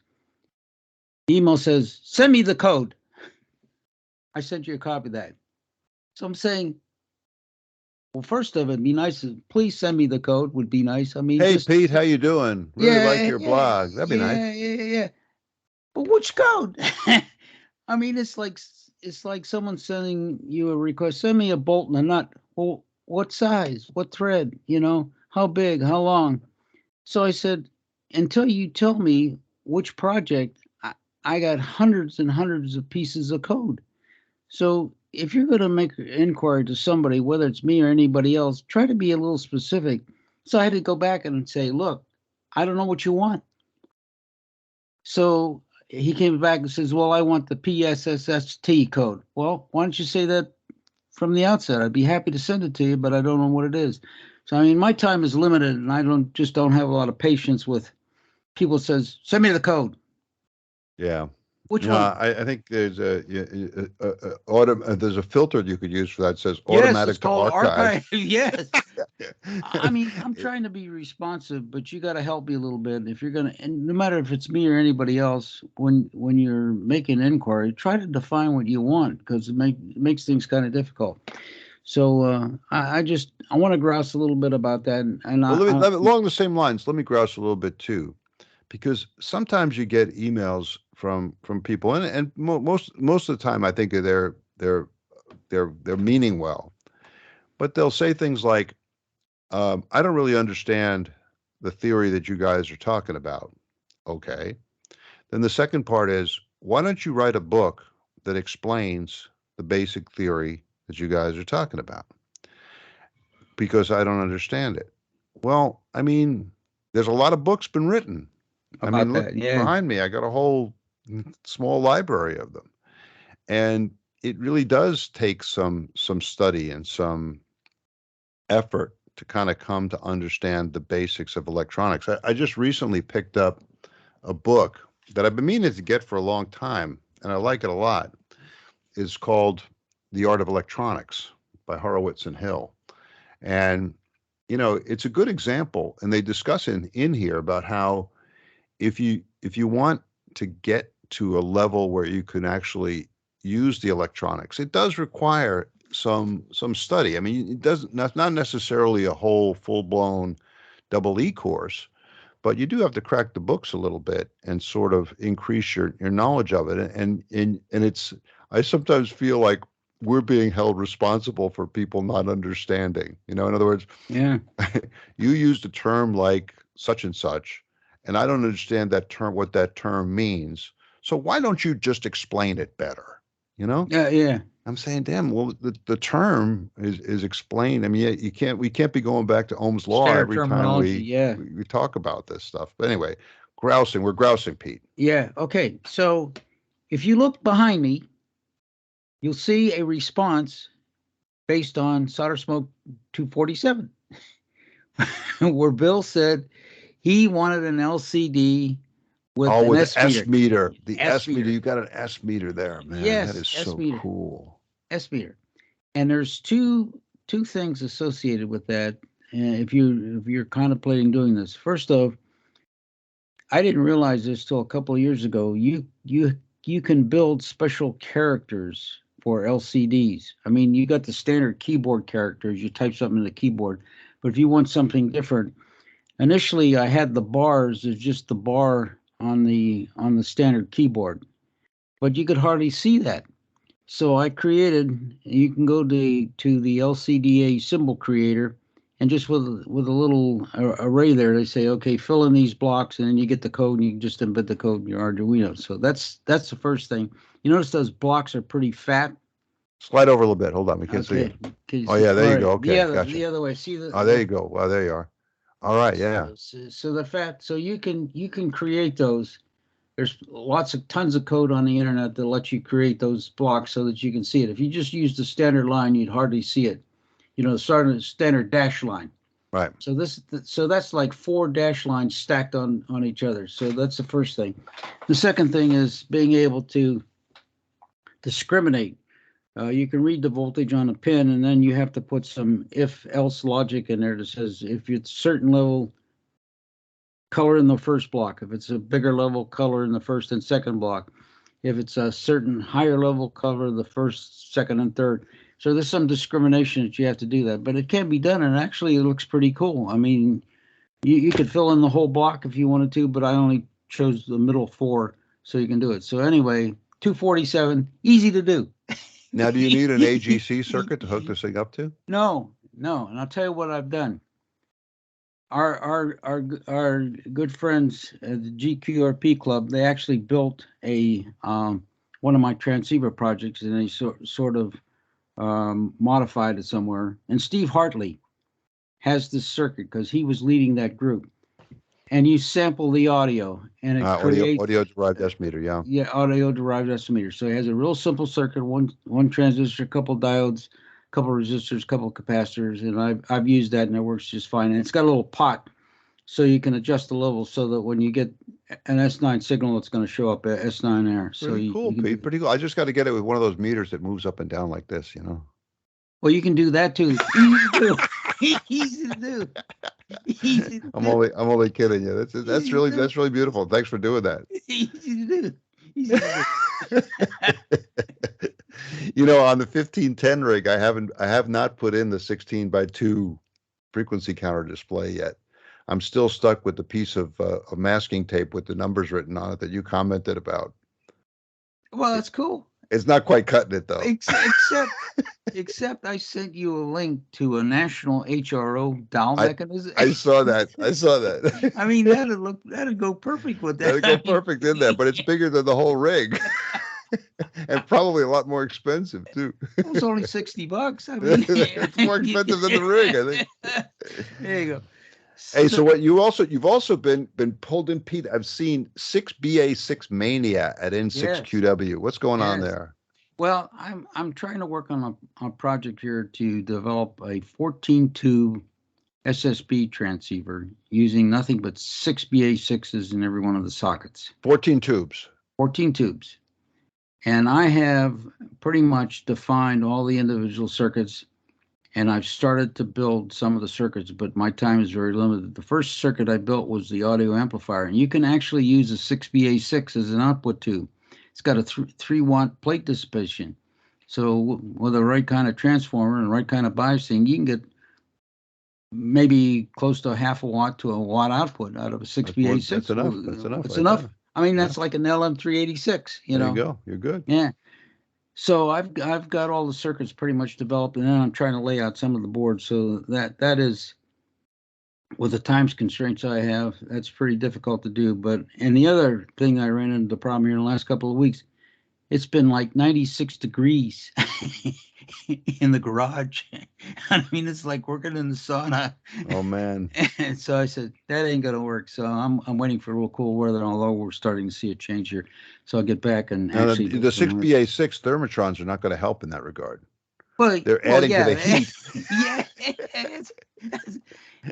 The email says, "Send me the code." I sent you a copy of that. So I'm saying, well, first of it, it'd be nice. Please send me the code. Would be nice. I mean, hey, Pete, how you doing? Really like your blog. That'd be nice. Yeah. But which code? I mean, it's like someone sending you a request. Send me a bolt and a nut. Well, what size? What thread? How big? How long? So I said, until you tell me which project, I got hundreds and hundreds of pieces of code. So if you're going to make an inquiry to somebody, whether it's me or anybody else, try to be a little specific. So I had to go back and say, look, I don't know what you want. So he came back and says, well, I want the PSSST code. Well, why don't you say that from the outset? I'd be happy to send it to you, but I don't know what it is. So, I mean, my time is limited, and I don't have a lot of patience with people says, send me the code. Yeah. Which one? I think there's there's a filter you could use for that. It says automatic it's called to archive. Yes. I mean, I'm trying to be responsive, but you got to help me a little bit. If you're going to, and no matter if it's me or anybody else, when you're making an inquiry, try to define what you want, because it makes things kind of difficult. So I want to grouse a little bit about that. And along the same lines, let me grouse a little bit too, because sometimes you get emails from people, and most of the time I think they're meaning well, but they'll say things like, I don't really understand the theory that you guys are talking about. Okay. Then the second part is, why don't you write a book that explains the basic theory that you guys are talking about? Because I don't understand it. Well, I mean, there's a lot of books been written. I about mean, look that. Yeah. behind me. I got a whole small library of them. And it really does take some study and some effort to kind of come to understand the basics of electronics. I just recently picked up a book that I've been meaning to get for a long time, and I like it a lot. It's called The Art of Electronics by Horowitz and Hill. And, it's a good example. And they discuss in here about how if you want to get to a level where you can actually use the electronics, it does require some study. I mean, it doesn't not necessarily a whole full-blown double E course, but you do have to crack the books a little bit and sort of increase your knowledge of it. And it's I sometimes feel like we're being held responsible for people not understanding. In other words, Yeah. you used a term like such and such, and I don't understand that term, what that term means. So why don't you just explain it better? You know? Yeah. Yeah. I'm saying, damn, well, the term is explained. I mean, we can't be going back to Ohm's law Standard every time terminology. Yeah. we talk about this stuff. But anyway, we're grousing, Pete. Yeah. Okay. So if you look behind me, you'll see a response based on SolderSmoke 247, where Bill said he wanted an LCD with Oh, an with the S S meter. meter, the S S meter, meter. you got an S meter there, man. That Yes, is S so meter. cool. S meter. And there's two things associated with that. If you're contemplating doing this, first off, I didn't realize this till a couple of years ago. You can build special characters for LCDs. I mean, you got the standard keyboard characters. You type something in the keyboard, but if you want something different, initially I had the bars as just the bar on the standard keyboard, but you could hardly see that. So I created. You can go to the LCDA symbol creator, and just with a little array there, they say, okay, fill in these blocks, and then you get the code, and you can just embed the code in your Arduino. So that's the first thing. You notice those blocks are pretty fat. Slide over a little bit. Hold on, we can't see Okay, you. can you Oh see? yeah, there All you go. right, Okay, the gotcha. other way. See Oh, there you go. Well, there you are. All right, yeah. so the fat. So you can create those. There's tons of code on the internet that lets you create those blocks so that you can see it. If you just use the standard line, you'd hardly see it. The standard dash line. Right. So that's like four dash lines stacked on each other. So that's the first thing. The second thing is being able to discriminate. You can read the voltage on a pin, and then you have to put some if else logic in there that says if it's certain level, color in the first block. If it's a bigger level, color in the first and second block. If it's a certain higher level, color the first, second, and third. So there's some discrimination that you have to do that, but it can be done, and actually it looks pretty cool. I mean, you could fill in the whole block if you wanted to, but I only chose the middle four so you can do it. So anyway, 247, easy to do. Now, do you need an AGC circuit to hook this thing up to? No, no, and I'll tell you what I've done. Our good friends at the GQRP Club, they actually built a one of my transceiver projects, and they sort of modified it somewhere. And Steve Hartley has this circuit because he was leading that group. And you sample the audio, and it creates Audio derived S meter, yeah. audio derived estimator. So it has a real simple circuit: one transistor, a couple diodes, a couple resistors, a couple capacitors, and I've used that, and it works just fine. And it's got a little pot, so you can adjust the level so that when you get an S9 signal, it's going to show up at S9 there. So Pretty cool, you can Pete. Pretty cool. I just got to get it with one of those meters that moves up and down like this. well, you can do that too. Easy to do. Easy to do. Easy to I'm only kidding you. That's Easy to do. that's really beautiful. Thanks for doing that. Easy to do. Easy to do. On the 1510 rig, I have not put in the 16x2 frequency counter display yet. I'm still stuck with the piece of masking tape with the numbers written on it that you commented about. Well, that's cool. It's not quite cutting it though. Except I sent you a link to a national HRO dowel I mechanism. I saw that. I saw that. I mean, that'd go perfect with that. That'd go perfect in there, but it's bigger than the whole rig. And probably a lot more expensive too. It was only $60. I mean, It's more expensive than the rig, I think. there you go. Hey, So, so you've also been pulled in, Pete. I've seen 6BA6 Mania at yes, N6QW. What's going on yes. there? Well, I'm trying to work on a project here to develop a 14 tube SSB transceiver using nothing but 6BA6s in every one of the sockets. 14 tubes. 14 tubes. And I have pretty much defined all the individual circuits, and I've started to build some of the circuits, but my time is very limited. The first circuit I built was the audio amplifier, and you can actually use a 6BA6 as an output tube. It's got a 3-watt plate dissipation. So with the right kind of transformer and the right kind of biasing, you can get maybe close to a half a watt to a watt output out of a 6BA6. That's enough. That's enough. It's right enough. there. I mean, that's like an LM386, There you go. You're good. Yeah. So I've got all the circuits pretty much developed, and then I'm trying to lay out some of the boards. So that is, with the times constraints I have, that's pretty difficult to do. And the other thing I ran into the problem here in the last couple of weeks, it's been like 96 degrees in the garage. I mean, it's like working in the sauna. Oh man. And so I said, that ain't gonna work. So I'm waiting for a little cool weather, although we're starting to see a change here. So I'll get back and Now, actually the 6BA6 thermotrons are not going to help in that regard. well, They're adding yeah, to the heat. yeah.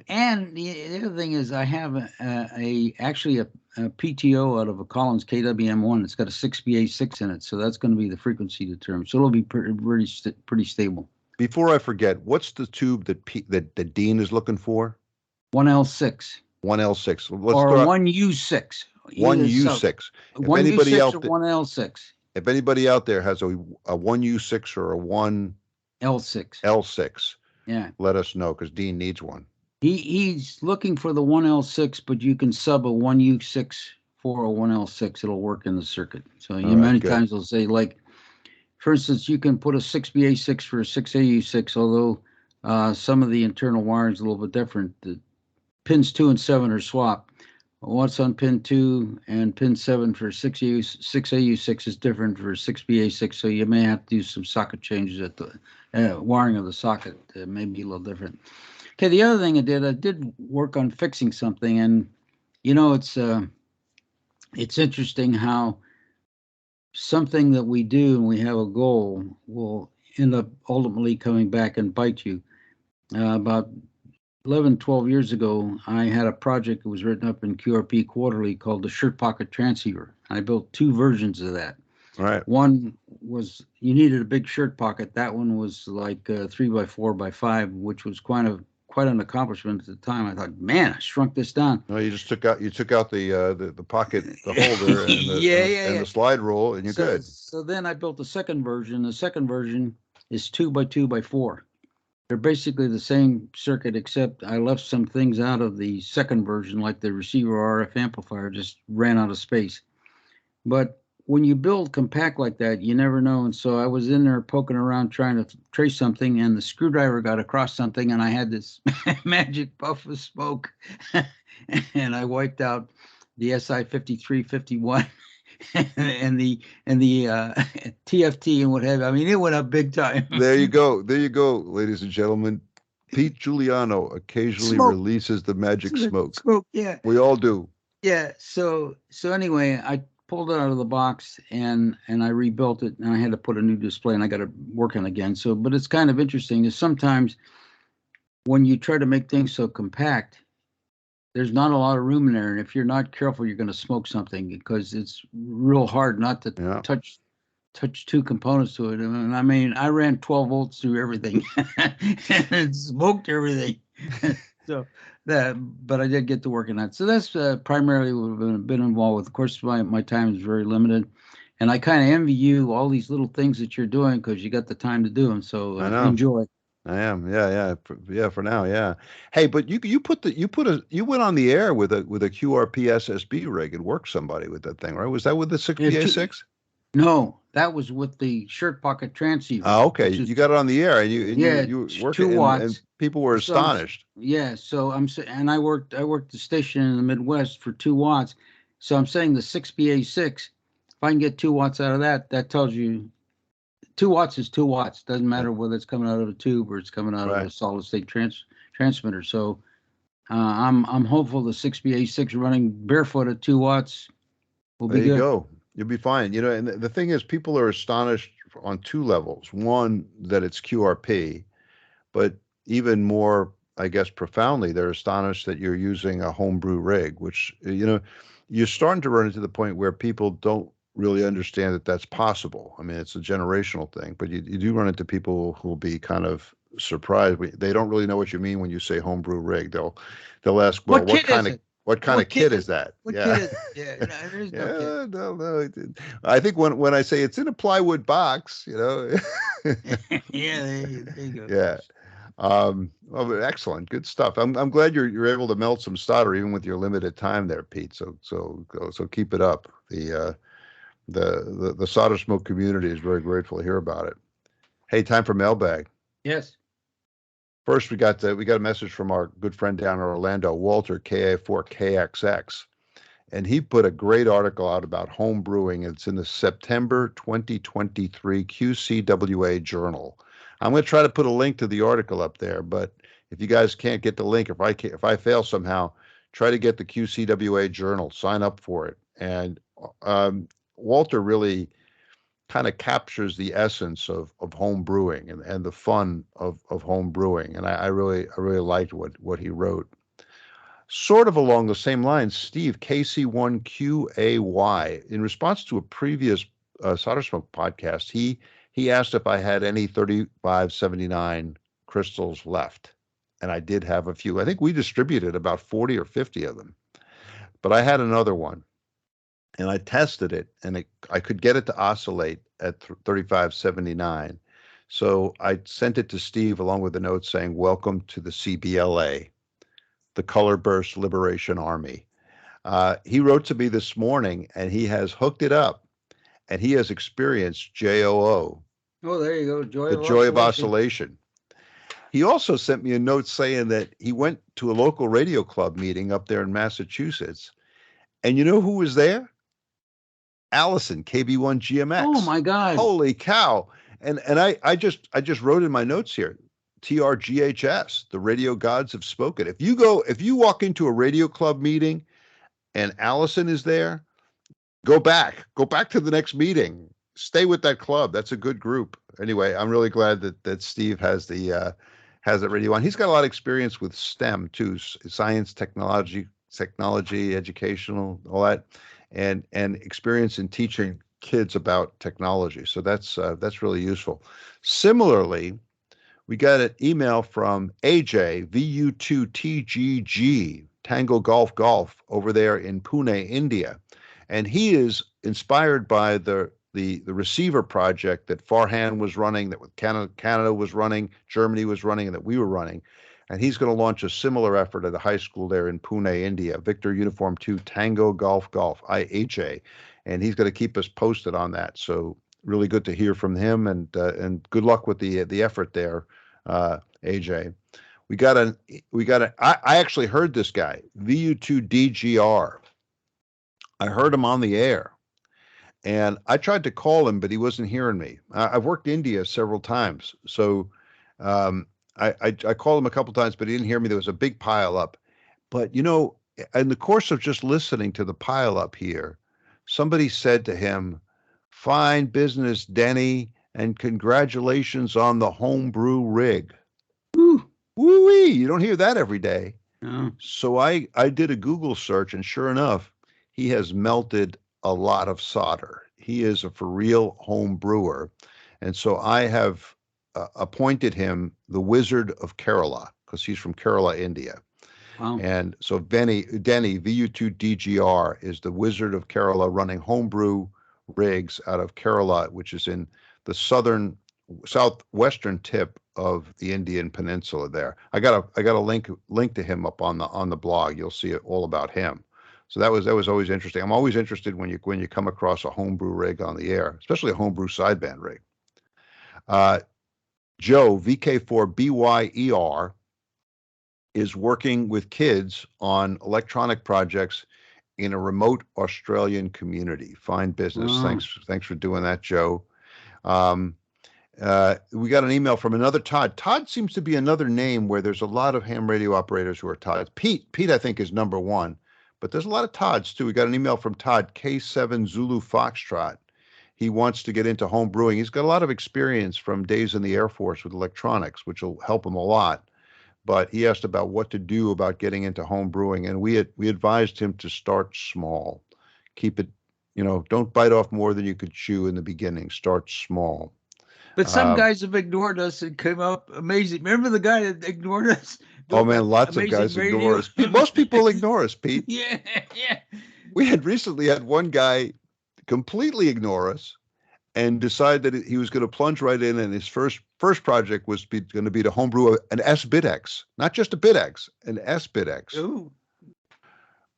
And the other thing is, I have actually a PTO out of a Collins KWM1. It's got a 6BA6 in it, so that's going to be the frequency determined. So it'll be pretty stable. Before I forget, what's the tube that Dean is looking for? 1L6. 1L6. Or 1U6. 1U6. If 1U6 or 1L6. If anybody out there has a 1U6 or a 1L6, L6. Yeah. let us know, because Dean needs one. He's looking for the 1L6, but you can sub a 1U6 for a 1L6. It'll work in the circuit. So many times they'll say, like, for instance, you can put a 6BA6 for a 6AU6, although some of the internal wiring is a little bit different. The pins 2 and 7 are swapped. What's on pin 2 and pin 7 for 6AU6 is different for 6BA6, so you may have to do some socket changes at the wiring of the socket. May be a little different. Okay, the other thing I did work on fixing something, and it's interesting how something that we do and we have a goal will end up ultimately coming back and bite you. About 11, 12 years ago, I had a project that was written up in QRP Quarterly called the Shirt Pocket Transceiver. I built 2 versions of that. Right. One was you needed a big shirt pocket. That one was like 3x4x5, which was quite an accomplishment at the time. I thought, man, I shrunk this down. No, you just took out the pocket, the holder, and the slide rule, and you're good. So then I built the second version. The second version is 2x2x4. They're basically the same circuit, except I left some things out of the second version, like the receiver RF amplifier just ran out of space. But when you build compact like that, you never know. And so I was in there poking around trying to trace something, and the screwdriver got across something, and I had this magic puff of smoke, and I wiped out the SI 5351 and the TFT and what have you. I mean, it went up big time. There you go, ladies and gentlemen. Pete Giuliano occasionally releases the magic smoke. Yeah. We all do. Yeah. So anyway, I pulled it out of the box and I rebuilt it, and I had to put a new display, and I got it working again. So, but it's kind of interesting is sometimes when you try to make things so compact, there's not a lot of room in there, and if you're not careful, you're going to smoke something, because it's real hard not to touch 2 components to it. And I mean, I ran 12 volts through everything and it smoked everything. But I did get to work on that. So that's primarily what I've been involved with. Of course, my time is very limited, and I kind of envy you all these little things that you're doing, because you got the time to do them. So enjoy. I am, yeah. For now, yeah. Hey, but you went on the air with a QRP SSB rig and worked somebody with that thing, right? Was that with the 6BA6? No, that was with the shirt pocket transceiver, Okay, which is you got it on the air, and yeah, you were working, two and watts. people were So astonished. yeah, so and I worked the station in the Midwest for 2 watts. So I'm saying the 6BA6, if I can get 2 watts out of that, that tells you 2 watts is 2 watts. Doesn't Yeah, matter whether it's coming out of a tube or it's coming out of right. a solid state transmitter. So I'm hopeful the 6BA6 running barefoot at 2 watts will There be you good. go. You'll be fine. And the thing is, people are astonished on two levels. One, that it's QRP, but even more, I guess, profoundly, they're astonished that you're using a homebrew rig, which, you're starting to run into the point where people don't really understand that that's possible. I mean, it's a generational thing, but you do run into people who will be kind of surprised. They don't really know what you mean when you say homebrew rig. They'll ask, well, What kit is it? what kind What of kit kit is is it? that? What kit Yeah. is it? Yeah, no, there's no kit. Yeah, no, no. I think when I say it's in a plywood box, Yeah, there you go. yeah. Well, but excellent, good stuff. I'm glad you're able to melt some solder even with your limited time there, Pete. So keep it up. The solder smoke community is very grateful to hear about it. Hey, time for mailbag. Yes. First, we got a message from our good friend down in Orlando, Walter KA4KXX. And he put a great article out about home brewing. It's in the September 2023 QCWA Journal. I'm going to try to put a link to the article up there, but if you guys can't get the link, if I fail somehow, try to get the QCWA Journal. Sign up for it. And Walter really kind of captures the essence of home brewing and the fun of home brewing. And I really liked what he wrote. Sort of along the same lines, Steve, KC1QAY, in response to a previous Solder Smoke podcast, he asked if I had any 3579 crystals left. And I did have a few. I think we distributed about 40 or 50 of them. But I had another one, and I tested it, and I could get it to oscillate at 3579. So I sent it to Steve along with a note saying, "Welcome to the CBLA, the Color Burst Liberation Army." He wrote to me this morning, and he has hooked it up, and he has experienced JOO, Oh, there you go. Joy the of joy of oscillation. oscillation. He also sent me a note saying that he went to a local radio club meeting up there in Massachusetts, and you know who was there? Allison, Oh KB1GMX. my God. Holy cow! And I just wrote in my notes here, TRGHS, the radio gods have spoken. If you walk into a radio club meeting and Allison is there, go back to the next meeting, stay with that club. That's a good group. Anyway, I'm really glad that Steve has that radio on. He's got a lot of experience with STEM too, science, technology, educational, all that, and experience in teaching kids about technology. So that's really useful. Similarly, we got an email from AJ VU2TGG Tango Golf over there in Pune, India, and he is inspired by the receiver project that Farhan was running, that Canada was running, Germany was running, and that we were running. And he's going to launch a similar effort at a high school there in Pune, India. Victor Uniform 2 Tango Golf IHA, and he's going to keep us posted on that. So really good to hear from him, and good luck with the effort there, AJ. I actually heard this guy, VU2DGR. I heard him on the air, and I tried to call him, but he wasn't hearing me. I've worked India several times, so um, I called him a couple times, but he didn't hear me. There was a big pile up. But in the course of just listening to the pile up here, somebody said to him, "Fine business, Denny, and congratulations on the homebrew rig." Whew. Woo-wee, you don't hear that every day. No. So I did a Google search, and sure enough, he has melted a lot of solder. He is a for real home brewer. And so I have appointed him the Wizard of Kerala, because he's from Kerala, India. Wow. And so Denny VU2DGR is the Wizard of Kerala, running homebrew rigs out of Kerala, which is in the southwestern tip of the Indian Peninsula there. I got a link to him up on the blog. You'll see it all about him. So that was always interesting. I'm always interested when you come across a homebrew rig on the air, especially a homebrew sideband rig. Uh, Joe VK4BYER is working with kids on electronic projects in a remote Australian community. Fine business. Oh, Thanks for doing that, Joe. Um, we got an email from another Todd. Todd seems to be another name where there's a lot of ham radio operators who are Todds. Pete, I think, is number one, but there's a lot of Todds too. We got an email from Todd, K7 Zulu Foxtrot. He wants to get into home brewing. He's got a lot of experience from days in the Air Force with electronics, which will help him a lot. But he asked about what to do about getting into home brewing, and we advised him to start small. Keep it, don't bite off more than you could chew in the beginning. Start small. but some guys have ignored us and came up amazing. Remember the guy that ignored us? Oh man, lots of guys ignore us. Most people ignore us, Pete. Yeah. We had recently had one guy completely ignore us and decide that he was going to plunge right in, and his first project was going to be to homebrew an S-Bit-X, not just a Bit-X, an S-Bit-X. Ooh.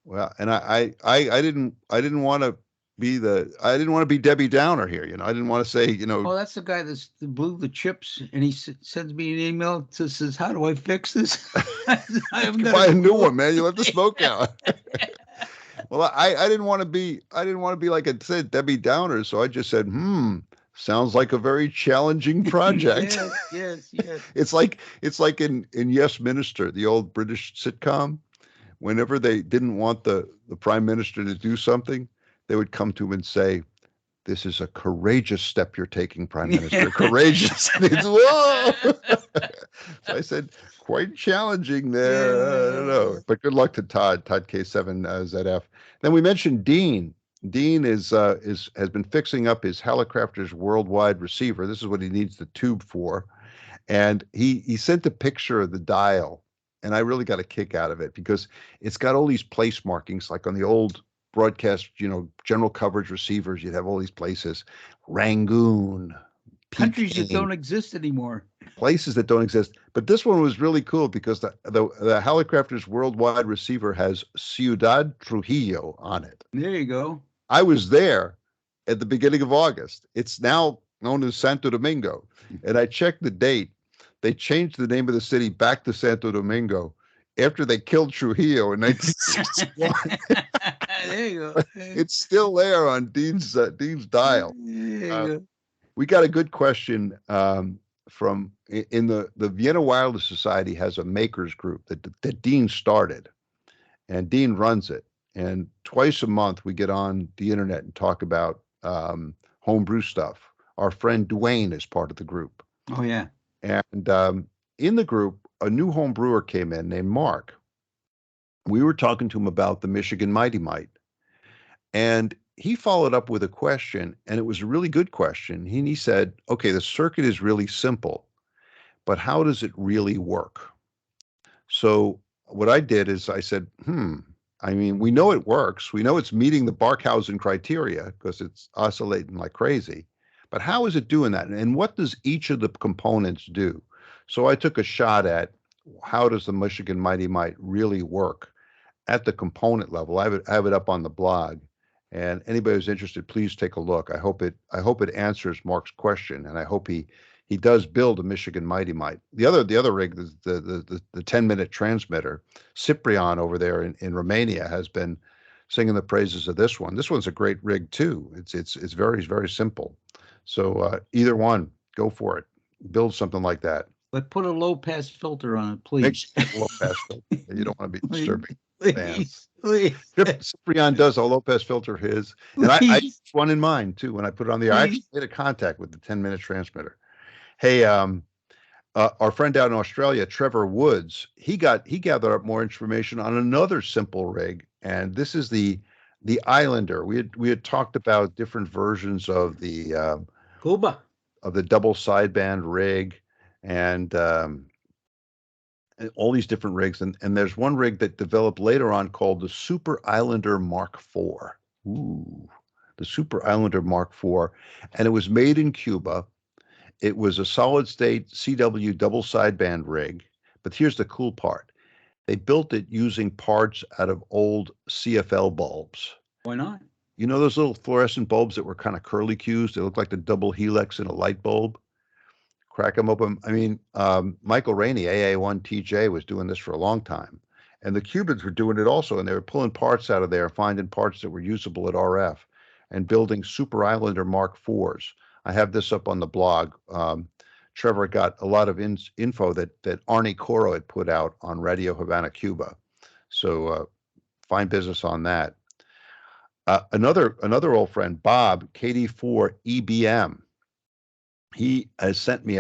Well, and I didn't want to be Debbie Downer here, I didn't want to say, Oh, that's the guy that blew the chips, and he sends me an email that says, "How do I fix this?" You buy a new one, man. You let the smoke out. Well, I didn't want to be like I said, Debbie Downer, so I just said, sounds like a very challenging project. Yes. It's like in Yes Minister, the old British sitcom. Whenever they didn't want the prime minister to do something, they would come to him and say, "This is a courageous step you're taking, Prime Minister. Courageous." Whoa! So I said, quite challenging there. I don't know. But good luck to Todd K7ZF. Then we mentioned Dean. Dean has been fixing up his Helicrafters worldwide receiver. This is what he needs the tube for. And he sent a picture of the dial. And I really got a kick out of it because it's got all these place markings, like on the old broadcast, general coverage receivers. You'd have all these places, Rangoon, countries that don't exist anymore, places that don't exist. But this one was really cool because the Helicrafters worldwide receiver has Ciudad Trujillo on it. There you go. I was there at the beginning of August. It's now known as Santo Domingo, and I checked the date. They changed the name of the city back to Santo Domingo after they killed Trujillo in 1961. There you go. It's still there on Dean's dial. We got a good question from in the Vienna Wireless Society has a makers group that Dean started, and Dean runs it. And twice a month we get on the internet and talk about homebrew stuff. Our friend Dwayne is part of the group. Oh yeah. And in the group, a new home brewer came in named Mark. We were talking to him about the Michigan Mighty Might. And he followed up with a question, and it was a really good question. He said, okay, the circuit is really simple, but how does it really work? So what I did is I said, I mean, we know it works. We know it's meeting the Barkhausen criteria because it's oscillating like crazy. But how is it doing that? And what does each of the components do? So I took a shot at how does the Michigan Mighty Might really work at the component level. I have it up on the blog, and anybody who's interested, please take a look. I hope it answers Mark's question, and I hope he does build a Michigan Mighty Might. The other rig, the 10-minute transmitter, Cyprian over there in Romania has been singing the praises of this one. This one's a great rig too. It's very, very simple. So either one, go for it. Build something like that. But put a low pass filter on it, please. Low pass filter. You don't want to be disturbing fans. Please. Cyprian does a low pass filter his, and I used one in mine too when I put it on the air. I actually made a contact with the 10-minute transmitter. Hey, our friend out in Australia, Trevor Woods, he gathered up more information on another simple rig, and this is the Islander. We had talked about different versions of the Cuba, of the double sideband rig, and all these different rigs, and there's one rig that developed later on called the Super Islander Mark IV. Ooh, the Super Islander Mark IV, and it was made in Cuba. It was a solid state CW double sideband rig, but here's the cool part. They built it using parts out of old CFL bulbs. Why not? You know those little fluorescent bulbs that were kind of curly cues? They look like the double helix in a light bulb. Crack them open. I mean, Michael Rainey, AA1TJ, was doing this for a long time. And the Cubans were doing it also. And they were pulling parts out of there, finding parts that were usable at RF and building Super Islander Mark IVs. I have this up on the blog. Trevor got a lot of info that Arnie Coro had put out on Radio Havana, Cuba. So fine business on that. Another old friend, Bob, KD4 EBM. He sent me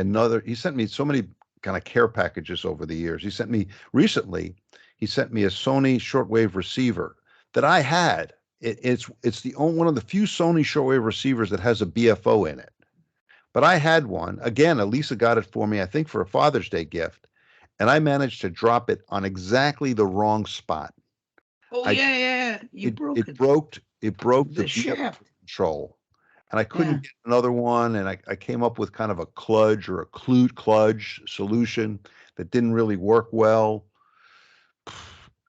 so many kind of care packages over the years. He sent me a Sony shortwave receiver that I had. It's one of the few Sony shortwave receivers that has a BFO in it. But I had one. Again, Elisa got it for me, I think for a Father's Day gift. And I managed to drop it on exactly the wrong spot. Yeah. It broke the shaft control. And I couldn't get another one. And I came up with kind of a kludge or a kludge solution that didn't really work well.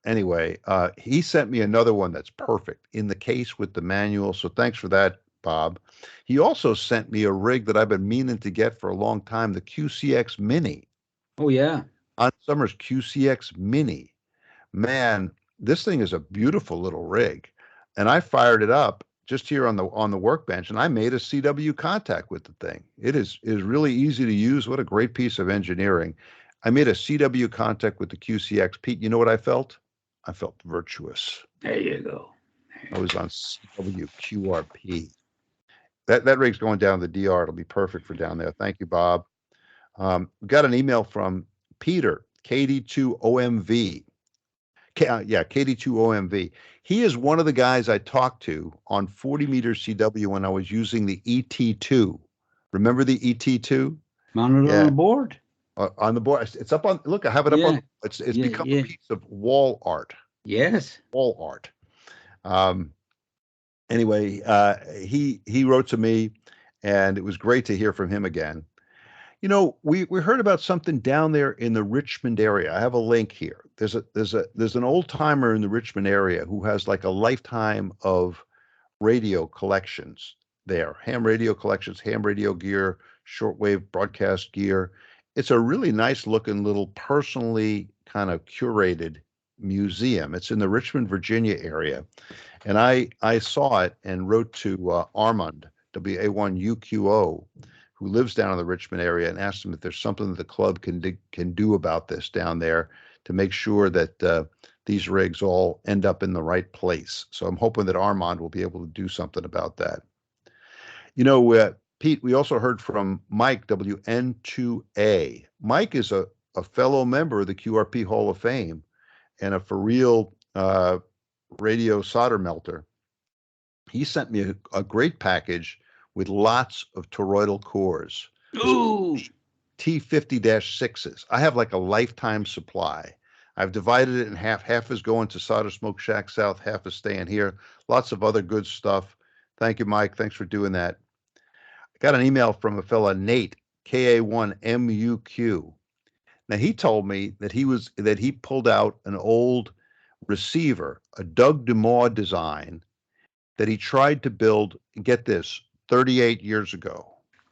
Anyway, he sent me another one that's perfect in the case with the manual. So thanks for that, Bob. He also sent me a rig that I've been meaning to get for a long time, the QCX Mini. Oh, yeah. On Summers QCX Mini. Man, this thing is a beautiful little rig. And I fired it up just here on the workbench, and I made a CW contact with the thing. It is really easy to use. What a great piece of engineering. I made a CW contact with the QCX. Pete, you know what I felt? I felt virtuous. There you go. I was on CW QRP. That rig's going down to the DR. It'll be perfect for down there. Thank you, Bob. We got an email from Peter, KD2OMV. KD2OMV. He is one of the guys I talked to on 40 meter CW when I was using the ET2. Remember the ET2? Mounted on the board. On the board. It's up on, look, I have it up on, it's become a piece of wall art. Yes. Wall art. Anyway, he wrote to me, and it was great to hear from him again. You know, we heard about something down there in the Richmond area. I have a link here. There's an old timer in the Richmond area who has like a lifetime of radio collections there. Ham radio collections, ham radio gear, shortwave broadcast gear. It's a really nice looking little personally kind of curated museum. It's in the Richmond, Virginia area. And I saw it and wrote to Armand, WA1UQO, who lives down in the Richmond area, and asked him if there's something that the club can do about this down there to make sure that these rigs all end up in the right place. So I'm hoping that Armand will be able to do something about that. You know, Pete, we also heard from Mike, WN2A. Mike is a fellow member of the QRP Hall of Fame and a for real radio solder melter. He sent me a great package with lots of toroidal cores. Ooh. T50-6s. I have like a lifetime supply. I've divided it in half. Half is going to SolderSmoke Shack South, half is staying here. Lots of other good stuff. Thank you, Mike. Thanks for doing that. I got an email from a fella, Nate, KA1MUQ. Now, he told me that he pulled out an old receiver, a Doug DeMaw design that he tried to build, get this, 38 years ago.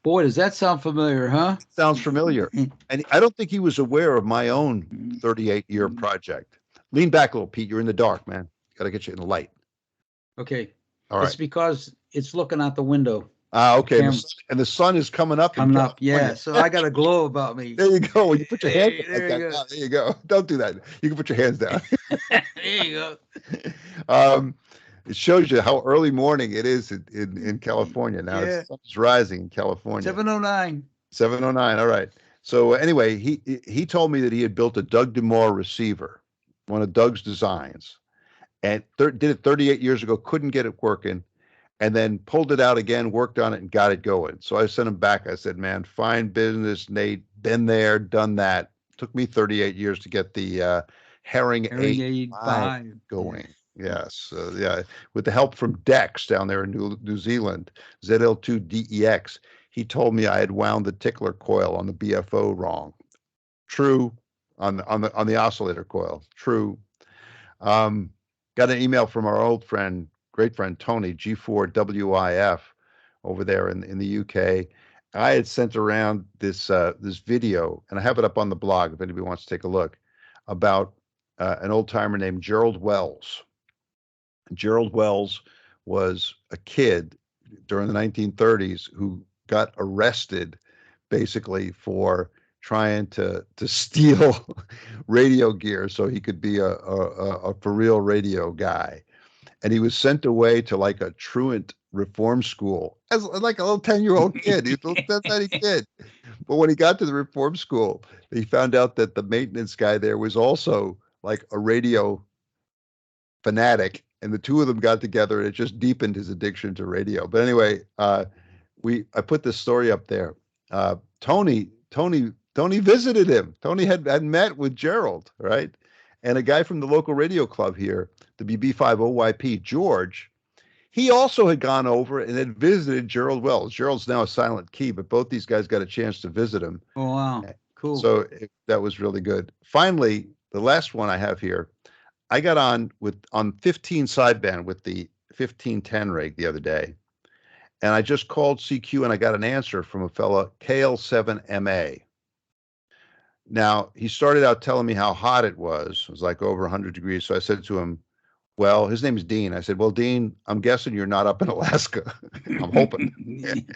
Boy, does that sound familiar, huh? Sounds familiar. And I don't think he was aware of my own 38-year project. Lean back a little, Pete. You're in the dark, man. Got to get you in the light. Okay. All right. It's because it's looking out the window. Okay. And the sun is coming up. Coming up, yeah. So I got a glow about me. There you go. You put your hands down. There you go. There you go. Don't do that. You can put your hands down. There you go. It shows you how early morning it is in California. Now it's rising in California. 7:09. 7:09. All right. So anyway, he told me that he had built a Doug DeMaw receiver, one of Doug's designs, and did it 38 years ago, couldn't get it working, and then pulled it out again, worked on it, and got it going. So I sent him back. I said, man, fine business, Nate. Been there, done that. Took me 38 years to get the Herring 85 going. Yes, with the help from Dex down there in New Zealand, ZL2DEX, he told me I had wound the tickler coil on the BFO wrong. True, on the oscillator coil. True. Um, got an email from our old friend, great friend Tony G4WIF over there in the UK. I had sent around this video, and I have it up on the blog if anybody wants to take a look, about an old timer named Gerald Wells. Gerald Wells was a kid during the 1930s who got arrested basically for trying to steal radio gear so he could be a for real radio guy. And he was sent away to like a truant reform school as like a little 10-year-old kid. He's a little 10 kid. But when he got to the reform school, he found out that the maintenance guy there was also like a radio fanatic, and the two of them got together, and it just deepened his addiction to radio. But anyway, I put this story up there. Tony visited him. Tony had met with Gerald, right? And a guy from the local radio club here, the BB50YP, George, he also had gone over and had visited Gerald Wells. Gerald's now a silent key, but both these guys got a chance to visit him. Oh, wow. Cool. So that was really good. Finally, the last one I have here, I got on 15 sideband with the 1510 rig the other day, and I just called CQ and I got an answer from a fella, KL7MA. Now, he started out telling me how hot it was. It was like over 100 degrees. So I said to him, well, his name is Dean. I said, well, Dean, I'm guessing you're not up in Alaska. I'm hoping.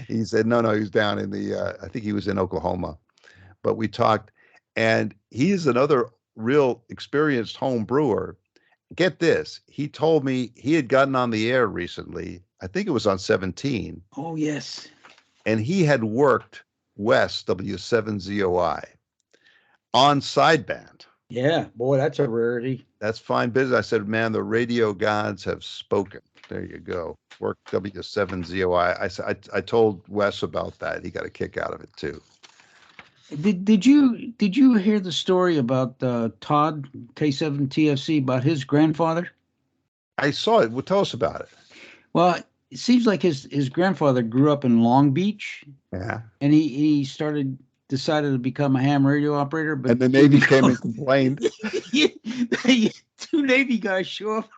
He said, no, he's down in I think he was in Oklahoma. But we talked, and he's another real experienced home brewer. Get this. He told me he had gotten on the air recently. I think it was on 17. Oh, yes. And he had worked West W7ZOI on sideband. Yeah, boy, that's a rarity. That's fine business. I said, man, the radio gods have spoken. There you go. Work W7ZOI. I told Wes about that. He got a kick out of it too. Did you hear the story about Todd K7TFC about his grandfather? I saw it. Well, tell us about it. Well, it seems like his grandfather grew up in Long Beach. Yeah. And he decided to become a ham radio operator, but and the Navy came and complained. Two Navy guys show up,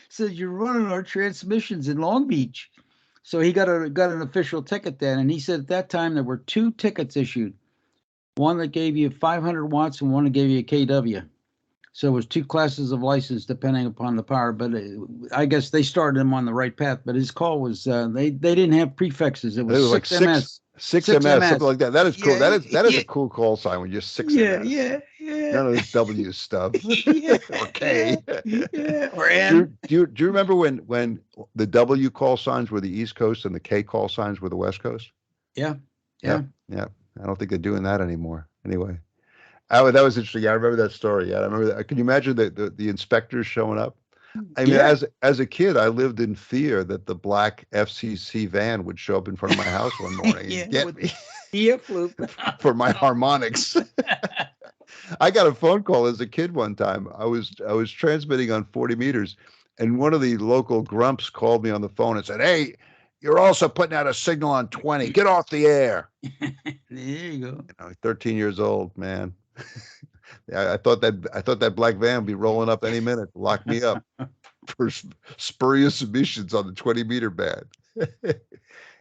says you're running our transmissions in Long Beach. So he got an official ticket then, and he said at that time there were two tickets issued, one that gave you 500 watts and one that gave you a KW. So it was two classes of license depending upon the power. But I guess they started him on the right path. But his call was they didn't have prefixes. It was 6MS. 6MS, something like that. That is cool. Yeah, that is a cool call sign when you're 6MS. Yeah. None of this W stuff. Yeah, or K. Yeah. Or N. Do you remember when the W call signs were the East Coast and the K call signs were the West Coast? Yeah. I don't think they're doing that anymore. Anyway, that was interesting. Yeah, I remember that story. Yeah, I remember that. Can you imagine the inspectors showing up? I mean, as a kid, I lived in fear that the black FCC van would show up in front of my house one morning and get me for my harmonics. I got a phone call as a kid one time. I was transmitting on 40 meters, and one of the local grumps called me on the phone and said, "Hey, you're also putting out a signal on 20. Get off the air." There you go. 13 years old, man. I thought that black van would be rolling up any minute to lock me up for spurious emissions on the 20-meter band.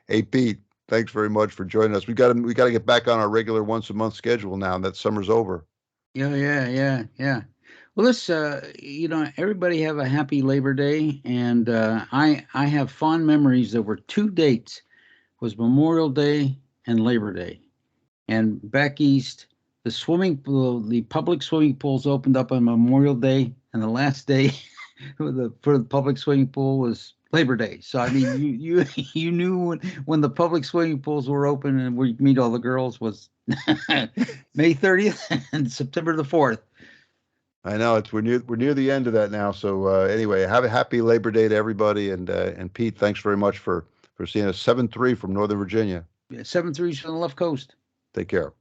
Hey, Pete, thanks very much for joining us. We got to get back on our regular once-a-month schedule now that summer's over. Yeah. Well, let's everybody have a happy Labor Day, and I have fond memories. There were two dates: was Memorial Day and Labor Day, and back east. The public swimming pools opened up on Memorial Day, and the last day for the public swimming pool was Labor Day. So I mean, you knew when the public swimming pools were open and we'd meet all the girls was May 30th and September the 4th. I know we're near the end of that now. So anyway, have a happy Labor Day to everybody, and Pete, thanks very much for seeing us. 7-3 from Northern Virginia. Yeah, 7-3 from the left coast. Take care.